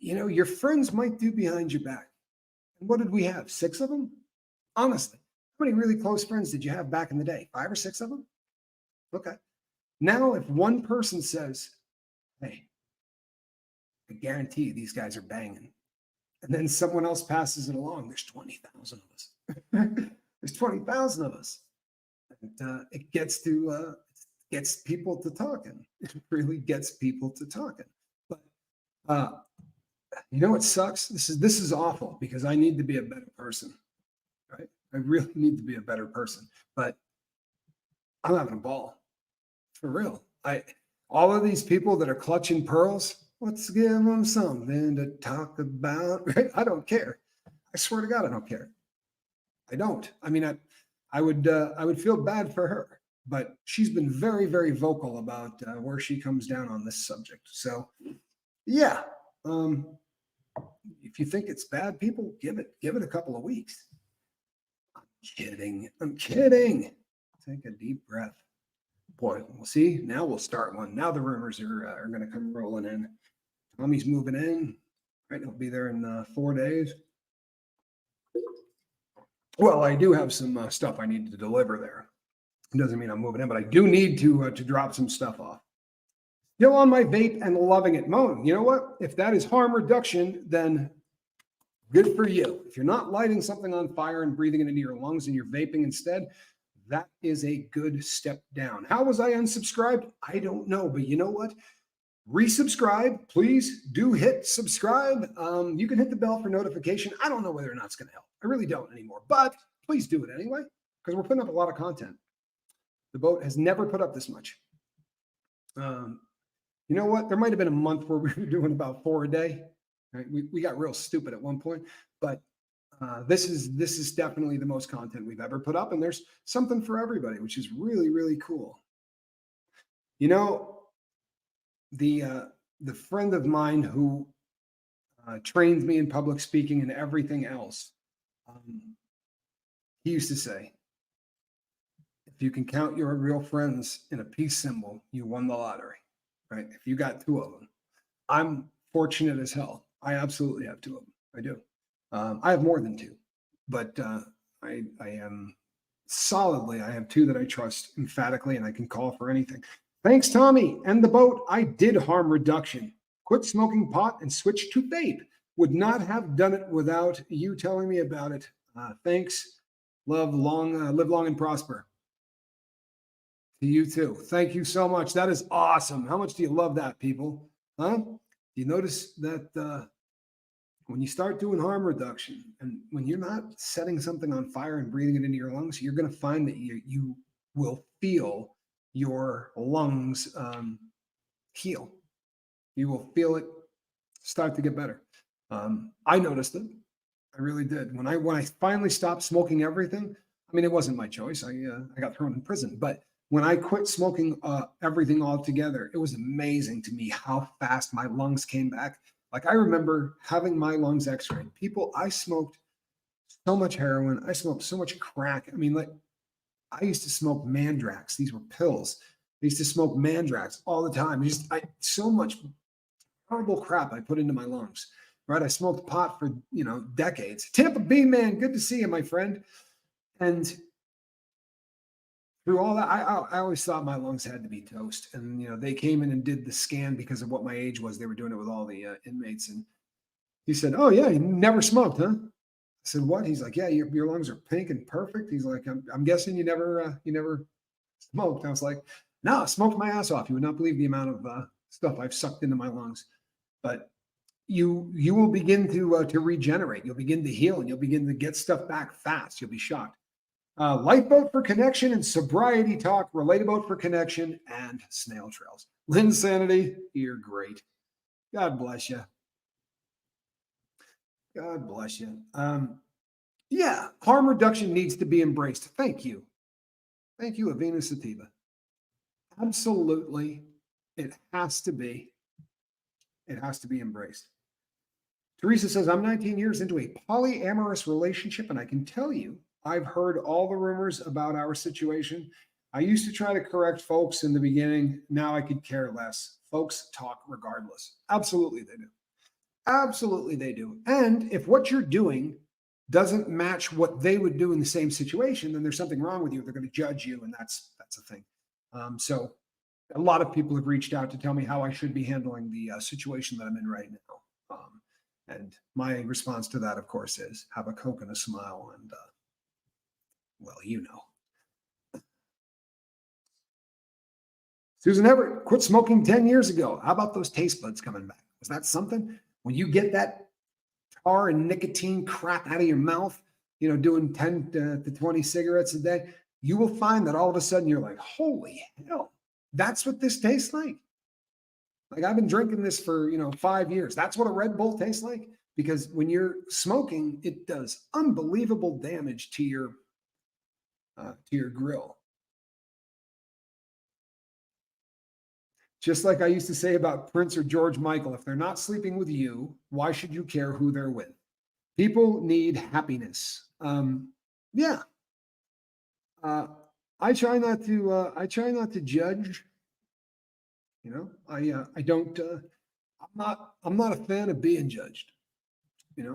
your friends might do behind your back. And what did we have? 6 of them? Honestly, how many really close friends did you have back in the day? 5 or 6 of them? Okay. Now, if one person says, hey, I guarantee you these guys are banging, and then someone else passes it along, there's 20,000 of us. There's 20,000 of us. And it gets people to talking. It really gets people to talking. But what sucks? This is awful, because I need to be a better person, right? I really need to be a better person. But I'm having a ball, for real. All of these people that are clutching pearls, let's give them something to talk about, right? I don't care. I swear to God, I don't care. I don't. I mean, I would feel bad for her, but she's been very, very vocal about where she comes down on this subject. So, yeah, if you think it's bad, people, give it a couple of weeks. I'm kidding. Take a deep breath. Boy, we'll see. Now we'll start one. Now the rumors are going to come rolling in. Tommy's moving in. Right, he'll be there in 4 days. Well, I do have some stuff I need to deliver there. It doesn't mean I'm moving in, but I do need to drop some stuff off. Still on my vape and loving it. Mo, you know what? If that is harm reduction, then good for you. If you're not lighting something on fire and breathing it into your lungs and you're vaping instead, that is a good step down. How was I unsubscribed? I don't know, but you know what? Resubscribe. Please do hit subscribe. You can hit the bell for notification. I don't know whether or not it's going to help. I really don't anymore, but please do it anyway, because we're putting up a lot of content. The boat has never put up this much. You know what? There might have been a month where we were doing about 4 a day. Right? We got real stupid at one point, but this is definitely the most content we've ever put up, and there's something for everybody, which is really, really cool. The friend of mine who trains me in public speaking and everything else, he used to say, if you can count your real friends in a peace symbol, you won the lottery, right? If you got 2 of them. I'm fortunate as hell. I absolutely have 2 of them. I do. I have more than 2, but I am solidly, I have 2 that I trust emphatically, and I can call for anything. Thanks, Tommy. And the boat, I did harm reduction. Quit smoking pot and switch to vape. Would not have done it without you telling me about it. Thanks. Live long and prosper. To you too. Thank you so much. That is awesome. How much do you love that, people? Huh? You notice that when you start doing harm reduction, and when you're not setting something on fire and breathing it into your lungs, you're going to find that you will feel your lungs heal. You will feel it start to get better. I noticed it. I really did. When I finally stopped smoking everything, I mean, it wasn't my choice. I got thrown in prison. But when I quit smoking everything altogether, it was amazing to me how fast my lungs came back. Like, I remember having my lungs x-rayed. People, I smoked so much heroin. I smoked so much crack. I mean, like, I used to smoke Mandrax. These were pills. I used to smoke Mandrax all the time. So much horrible crap I put into my lungs, right? I smoked pot for, decades. Tampa Bay, man, good to see you, my friend. And through all that, I always thought my lungs had to be toast. And, they came in and did the scan because of what my age was. They were doing it with all the inmates. And he said, oh, yeah, you never smoked, huh? I said, what? He's like, yeah, your lungs are pink and perfect. He's like, I'm guessing you never smoked. I was like, no, I smoked my ass off. You would not believe the amount of stuff I've sucked into my lungs. But you will begin to regenerate. You'll begin to heal, and you'll begin to get stuff back fast. You'll be shocked. Lifeboat for connection and sobriety talk, Relate-A-Boat for connection, and snail trails. Lynn Sanity, you're great. God bless you. God bless you. Yeah, harm reduction needs to be embraced. Thank you. Thank you, Avena Sativa. Absolutely. It has to be. It has to be embraced. Teresa says, I'm 19 years into a polyamorous relationship, and I can tell you, I've heard all the rumors about our situation. I used to try to correct folks in the beginning. Now I could care less. Folks talk regardless. Absolutely, they do. Absolutely, they do. And if what you're doing doesn't match what they would do in the same situation, then there's something wrong with you. They're going to judge you, and that's a thing. So a lot of people have reached out to tell me how I should be handling the situation that I'm in right now. And my response to that, of course, is have a Coke and a smile. And, well, you know. Susan Everett quit smoking 10 years ago. How about those taste buds coming back? Was that something? When you get that tar and nicotine crap out of your mouth, you know, doing 10 to 20 cigarettes a day, you will find that all of a sudden you're like, holy hell, that's what this tastes like. Like I've been drinking this for, 5 years. That's what a Red Bull tastes like. Because when you're smoking, it does unbelievable damage to your grill. Just like I used to say about Prince or George Michael, if they're not sleeping with you, why should you care who they're with? People need happiness. Yeah. I try not to. I try not to judge. I don't. I'm not a fan of being judged.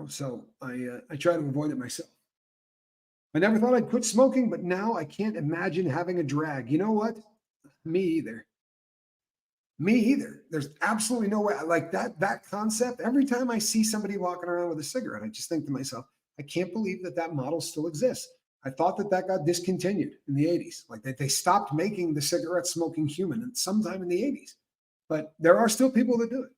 So I try to avoid it myself. I never thought I'd quit smoking, but now I can't imagine having a drag. You know what? Me either. Me either. There's absolutely no way. Like that concept. Every time I see somebody walking around with a cigarette, I just think to myself, I can't believe that model still exists. I thought that got discontinued in the 80s. Like they stopped making the cigarette smoking human sometime in the 80s. But there are still people that do it.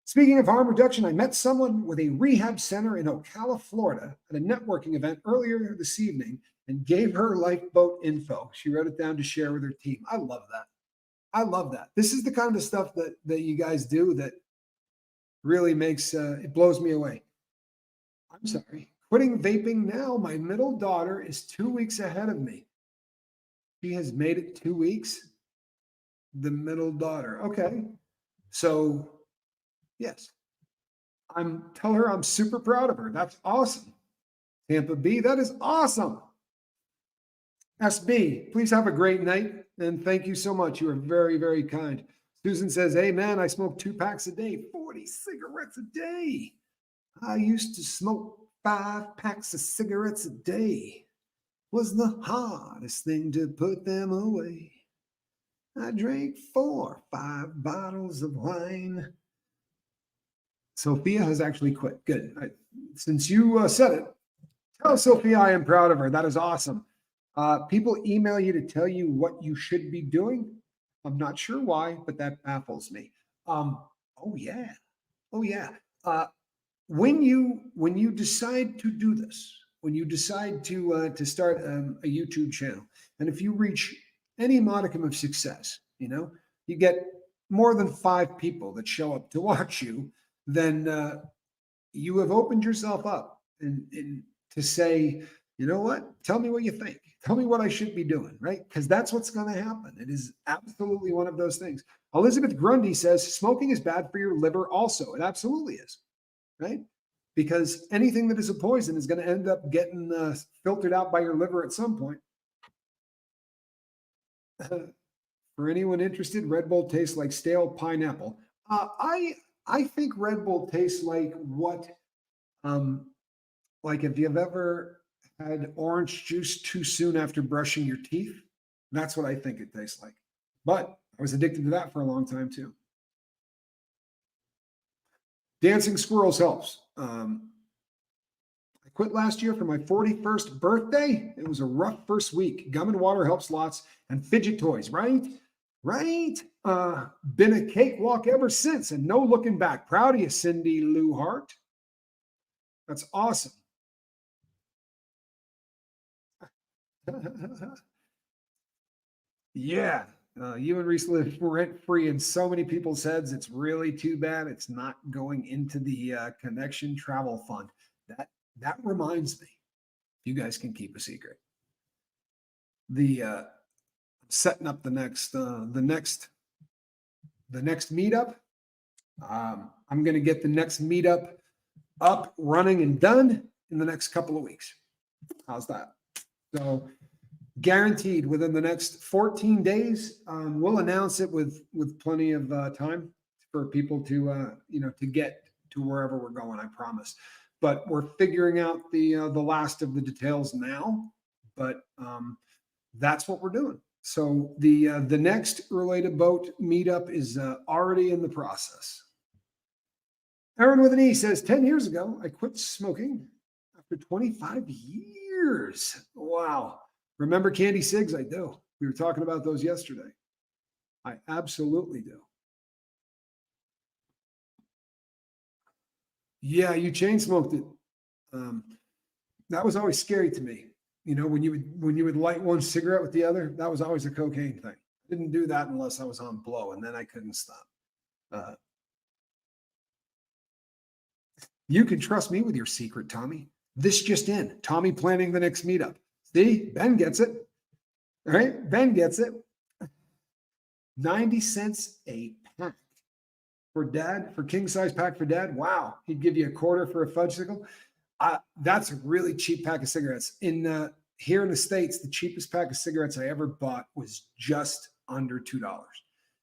Speaking of harm reduction, I met someone with a rehab center in Ocala, Florida at a networking event earlier this evening and gave her lifeboat info. She wrote it down to share with her team. I love that. I love that. This is the kind of stuff that you guys do that really makes, it blows me away. I'm sorry. Quitting vaping now. My middle daughter is 2 weeks ahead of me. She has made it 2 weeks. The middle daughter. Okay. So, yes. Tell her I'm super proud of her. That's awesome. Tampa B, that is awesome. SB, please have a great night. And thank you so much. You are very, very kind. Susan says, amen. I smoke 2 packs a day, 40 cigarettes a day. I used to smoke 5 packs of cigarettes a day. Was the hardest thing to put them away. I drank 4 or 5 bottles of wine. Sophia has actually quit. Good. Since you said it, tell Sophia I am proud of her. That is awesome. People email you to tell you what you should be doing. I'm not sure why, but that baffles me. Oh yeah. When you decide to do this, when you decide to start a YouTube channel, and if you reach any modicum of success, you get more than 5 people that show up to watch you, then you have opened yourself up and to say, you know what? Tell me what you think. Tell me what I should be doing, right? Because that's what's going to happen. It is absolutely one of those things. Elizabeth Grundy says smoking is bad for your liver also. It absolutely is, right? Because anything that is a poison is going to end up getting filtered out by your liver at some point. For anyone interested, Red Bull tastes like stale pineapple. I think Red Bull tastes like what, like if you've ever had orange juice too soon after brushing your teeth, that's what I think it tastes like. But I was addicted to that for a long time too. Dancing squirrels helps. I quit last year for my 41st birthday. It was a rough first week. Gum and water helps lots, and fidget toys, right? Right? Been a cakewalk ever since, and no looking back. Proud of you, Cindy Lou Hart. That's awesome. Yeah. You and Reese live rent-free in so many people's heads. It's really too bad it's not going into the Connection Travel Fund. That reminds me, you guys can keep a secret. The setting up the next meetup. I'm going to get the next meetup up, running, and done in the next couple of weeks. How's that? So guaranteed within the next 14 days. We'll announce it with plenty of time for people to to get to wherever we're going. I promise. But we're figuring out the last of the details now. But that's what we're doing. So the next Related Boat meetup is already in the process. Aaron with an E says, 10 years ago, I quit smoking after 25 years. Wow. Remember candy cigs? I do. We were talking about those yesterday. I absolutely do. Yeah, you chain smoked it. That was always scary to me. When you would light one cigarette with the other, that was always a cocaine thing. I didn't do that unless I was on blow, and then I couldn't stop. You can trust me with your secret, Tommy. This just in. Tommy planning the next meetup. See, Ben gets it. All right, Ben gets it. 90 cents a pack for dad, for king size pack for dad. Wow, he'd give you a quarter for a fudgesicle. That's a really cheap pack of cigarettes. Here in the States, the cheapest pack of cigarettes I ever bought was just under $2.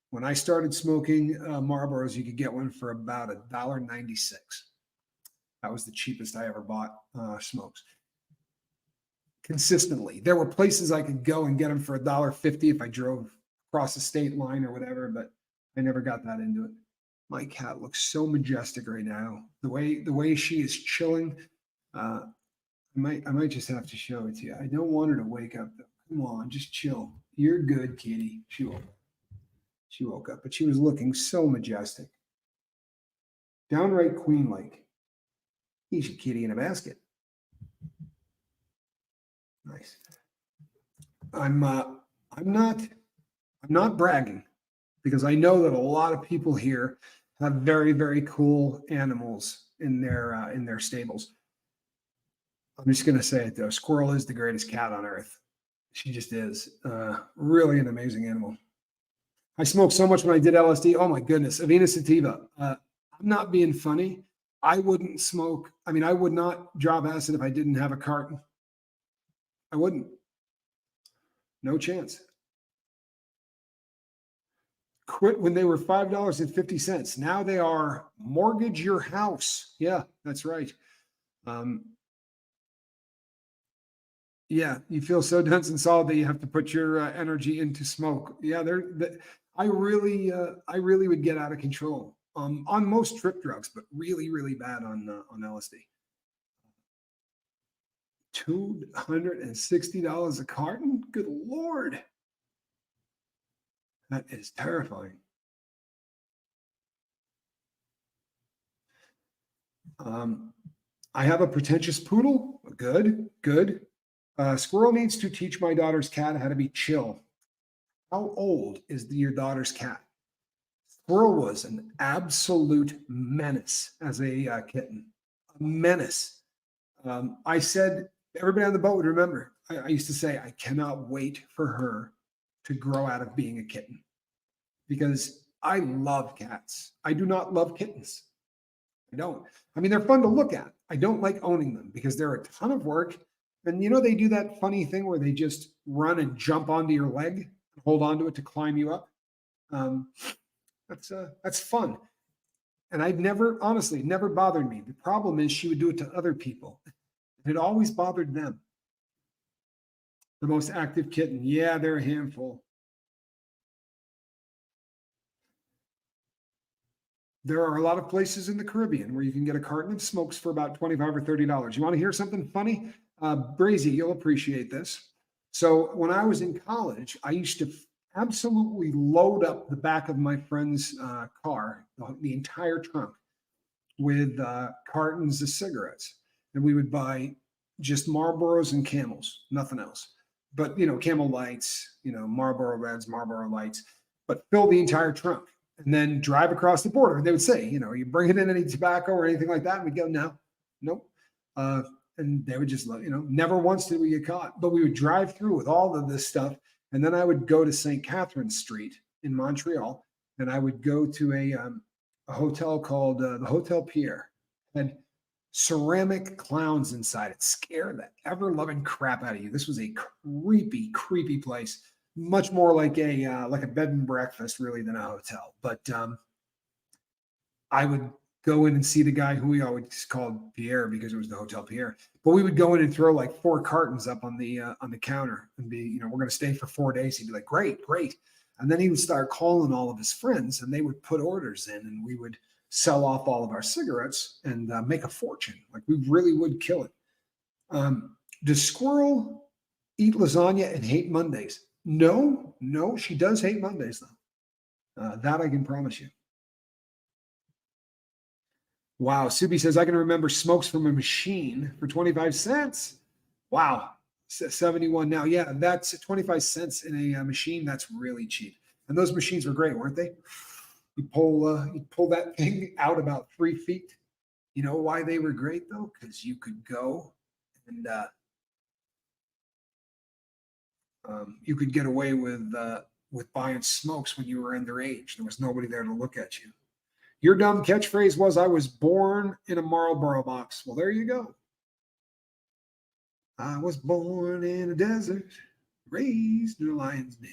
When I started smoking Marlboros, you could get one for about $1.96. That was the cheapest I ever bought smokes. Consistently. There were places I could go and get them for $1.50 if I drove across the state line or whatever, but I never got that into it. My cat looks so majestic right now. The way she is chilling. I might just have to show it to you. I don't want her to wake up though. Come on, just chill. You're good, kitty. She woke up, but she was looking so majestic. Downright queen-like. He's a kitty in a basket. Nice. I'm not bragging because I know that a lot of people here have very, very cool animals in their stables. I'm just going to say it though. Squirrel is the greatest cat on earth. She just is. Really an amazing animal. I smoked so much when I did LSD. Oh my goodness. Avena sativa. I'm not being funny. I wouldn't smoke. I mean, I would not drop acid if I didn't have a carton. I wouldn't. No chance. Quit when they were $5.50. Now they are mortgage your house. Yeah, that's right. Yeah, you feel so dense and solid that you have to put your energy into smoke. Yeah, I really would get out of control on most trip drugs, but really, really bad on LSD. $260 a carton? Good Lord. That is terrifying. I have a pretentious poodle. Good. Squirrel needs to teach my daughter's cat how to be chill. How old is your daughter's cat? Squirrel was an absolute menace as a kitten. A menace. I said, everybody on the boat would remember, I used to say, I cannot wait for her to grow out of being a kitten because I love cats. I do not love kittens. I don't. I mean, they're fun to look at. I don't like owning them because they're a ton of work. And they do that funny thing where they just run and jump onto your leg and hold onto it to climb you up. That's fun. And I've never bothered me. The problem is she would do it to other people. It always bothered them. The most active kitten. Yeah, they're a handful. There are a lot of places in the Caribbean where you can get a carton of smokes for about $25 or $30. You want to hear something funny? Brazy, you'll appreciate this. So when I was in college, I used to absolutely load up the back of my friend's car, the entire trunk, with cartons of cigarettes. And we would buy just Marlboros and Camels, nothing else. But, Camel Lights, Marlboro Reds, Marlboro Lights, but fill the entire trunk and then drive across the border. And they would say, you bringing in any tobacco or anything like that? And we'd go, no, nope. And they would just, never once did we get caught. But we would drive through with all of this stuff. And then I would go to St. Catherine Street in Montreal, and I would go to a hotel called the Hotel Pierre. And ceramic clowns inside. It scared the ever-loving crap out of you. This was a creepy, creepy place. Much more like a bed and breakfast, really, than a hotel. But I would go in and see the guy who we always called Pierre because it was the Hotel Pierre. But we would go in and throw like 4 cartons up on the counter and be, we're going to stay for 4 days. He'd be like, great, great. And then he would start calling all of his friends, and they would put orders in, and we would sell off all of our cigarettes and make a fortune. Like, we really would kill it. Does Squirrel eat lasagna and hate Mondays? No, she does hate Mondays though. That I can promise you. Wow, Subi says, I can remember smokes from a machine for 25 cents. Wow, 71 now. Yeah, that's 25 cents in a machine. That's really cheap. And those machines were great, weren't they? You pull that thing out about 3 feet. You know why they were great though? Because you could go and you could get away with buying smokes when you were underage. There was nobody there to look at you. Your dumb catchphrase was, I was born in a Marlboro box. Well, there you go. I was born in a desert, raised in a lion's den.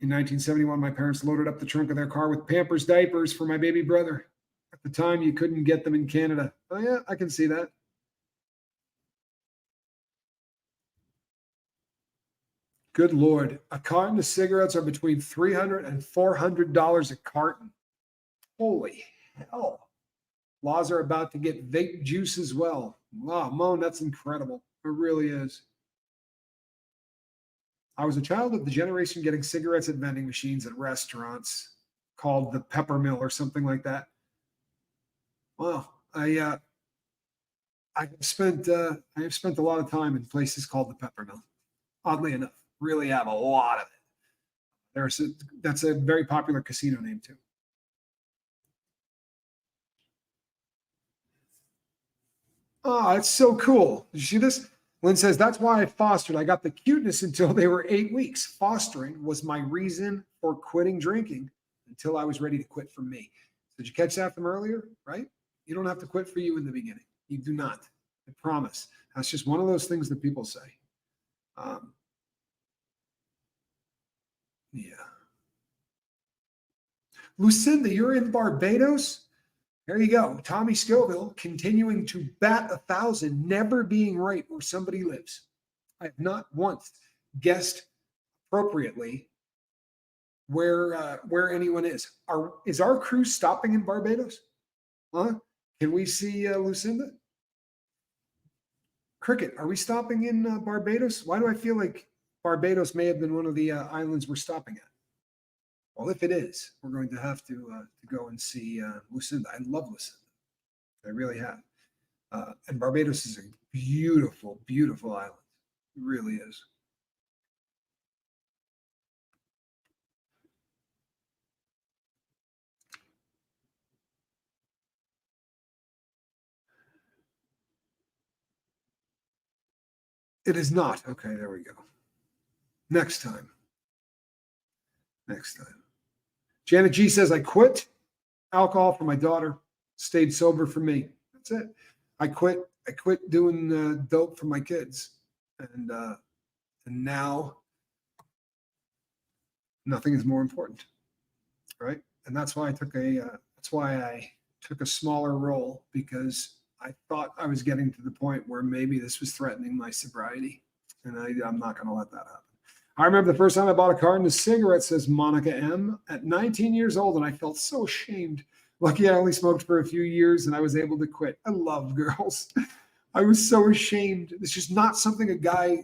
In 1971, my parents loaded up the trunk of their car with Pampers diapers for my baby brother. At the time, you couldn't get them in Canada. Oh, yeah, I can see that. Good Lord. A carton of cigarettes are between $300 and $400 a carton. Holy hell. Laws are about to get vape juice as well. Wow, Moan, that's incredible. It really is. I was a child of the generation getting cigarettes at vending machines at restaurants called the Pepper Mill or something like that. Well, I have spent a lot of time in places called the Pepper Mill. Oddly enough, really have a lot of it. That's a very popular casino name too. Oh, it's so cool. Did you see this? Lynn says, that's why I fostered. I got the cuteness until they were 8 weeks. Fostering was my reason for quitting drinking until I was ready to quit for me. Did you catch that from earlier? Right? You don't have to quit for you in the beginning. You do not. I promise. That's just one of those things that people say. Yeah. Lucinda, you're in Barbados? There you go. Tommy Scoville continuing to bat 1,000, never being right where somebody lives. I have not once guessed appropriately where anyone is. Is our crew stopping in Barbados? Huh? Can we see Lucinda? Cricket, are we stopping in Barbados? Why do I feel like Barbados may have been one of the islands we're stopping at? Well, if it is, we're going to have to go and see Lucinda. I love Lucinda. I really have. And Barbados is a beautiful, beautiful island. It really is. It is not. Okay, there we go. Next time. Next time. Janet G says, I quit alcohol for my daughter, stayed sober for me. That's it. I quit doing dope for my kids. And now nothing is more important. Right. And that's why I took a smaller role, because I thought I was getting to the point where maybe this was threatening my sobriety. And I'm not going to let that happen. I remember the first time I bought a carton of cigarettes, says Monica M, at 19 years old, and I felt so ashamed. Lucky I only smoked for a few years and I was able to quit. I love girls. I was so ashamed. It's just not something a guy,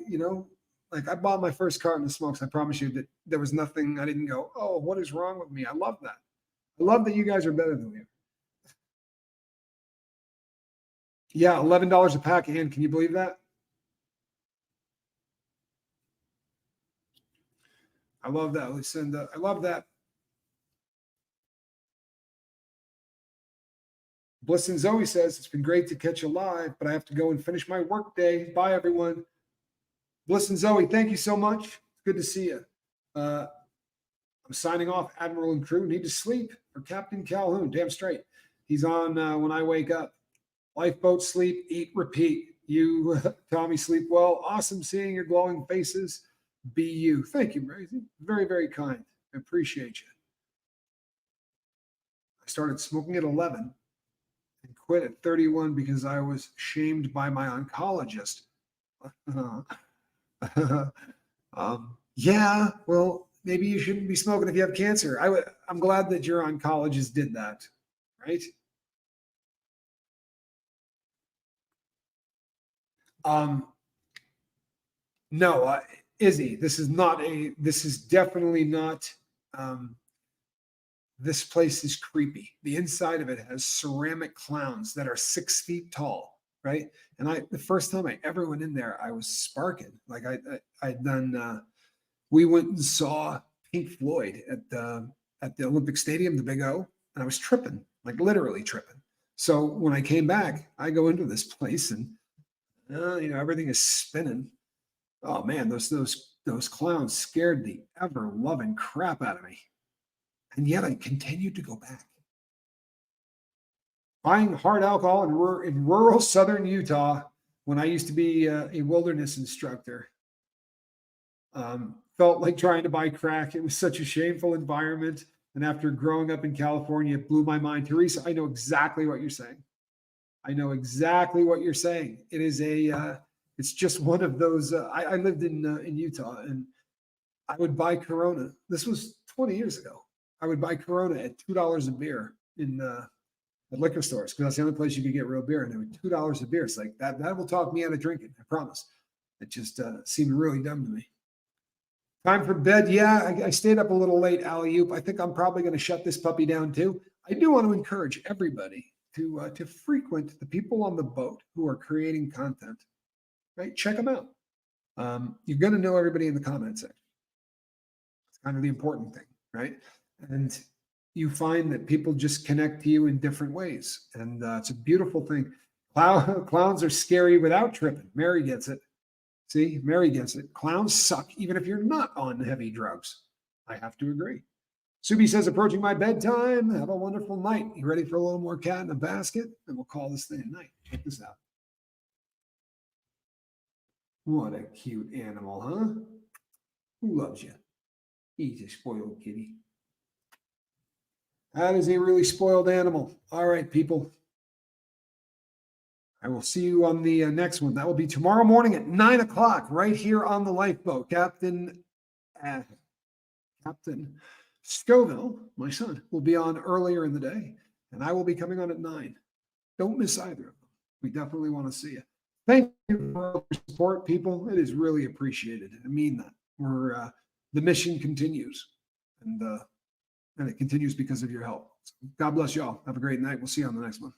like I bought my first carton of smokes. I promise you that there was nothing. I didn't go, oh, what is wrong with me? I love that. I love that you guys are better than me. Yeah, $11 a pack. And can you believe that? I love that, Lucinda. I love that. Bliss and Zoe says, it's been great to catch you live, but I have to go and finish my work day. Bye, everyone. Bliss and Zoe, thank you so much. It's good to see you. I'm signing off. Admiral and crew need to sleep for Captain Calhoun. Damn straight. He's on when I wake up. Lifeboat, sleep, eat, repeat. You, Tommy, sleep well. Awesome seeing your glowing faces. Be you. Thank you, Maisie. Very, very kind. I appreciate you. I started smoking at 11 and quit at 31 because I was shamed by my oncologist. Yeah, well, maybe you shouldn't be smoking if you have cancer. I'm glad that your oncologist did that, right? Um, no, Izzy, this is definitely not, um, this place is creepy. The inside of it has ceramic clowns that are 6 feet tall, right? And the first time I ever went in there, I was sparking. Like I'd done, we went and saw Pink Floyd at the Olympic Stadium, the Big O, and I was tripping, like literally tripping. So when I came back, I go into this place and everything is spinning. Oh man, those clowns scared the ever loving crap out of me, and yet I continued to go back. Buying hard alcohol in rural southern Utah when I used to be a wilderness instructor. Felt like trying to buy crack. It was such a shameful environment. And after growing up in California, it blew my mind. Teresa, I know exactly what you're saying. I know exactly what you're saying. It's just one of those. I lived in Utah, and I would buy Corona. This was 20 years ago. I would buy Corona at $2 a beer in at liquor stores because that's the only place you could get real beer, and it was $2 a beer. It's like that will talk me out of drinking. I promise. It just seemed really dumb to me. Time for bed. Yeah, I stayed up a little late, alley oop. I think I'm probably going to shut this puppy down too. I do want to encourage everybody to frequent the people on the boat who are creating content. Right, check them out. You're going to know everybody in the comment section. It's kind of the important thing, right? And you find that people just connect to you in different ways, and it's a beautiful thing. Clowns are scary without tripping. Mary gets it. See, Mary gets it. Clowns suck even if you're not on heavy drugs. I have to agree. Subi says, approaching my bedtime. Have a wonderful night. You ready for a little more cat in a basket? And we'll call this thing a night. Check this out. What a cute animal, huh? Who loves you? He's a spoiled kitty. That is a really spoiled animal. All right, people. I will see you on the next one. That will be tomorrow morning at 9 o'clock, right here on the lifeboat. Captain Scoville, my son, will be on earlier in the day, and I will be coming on at 9. Don't miss either of them. We definitely want to see you. Thank you for your support, people. It is really appreciated. I mean that. The mission continues, and it continues because of your help. So God bless y'all. Have a great night. We'll see you on the next one.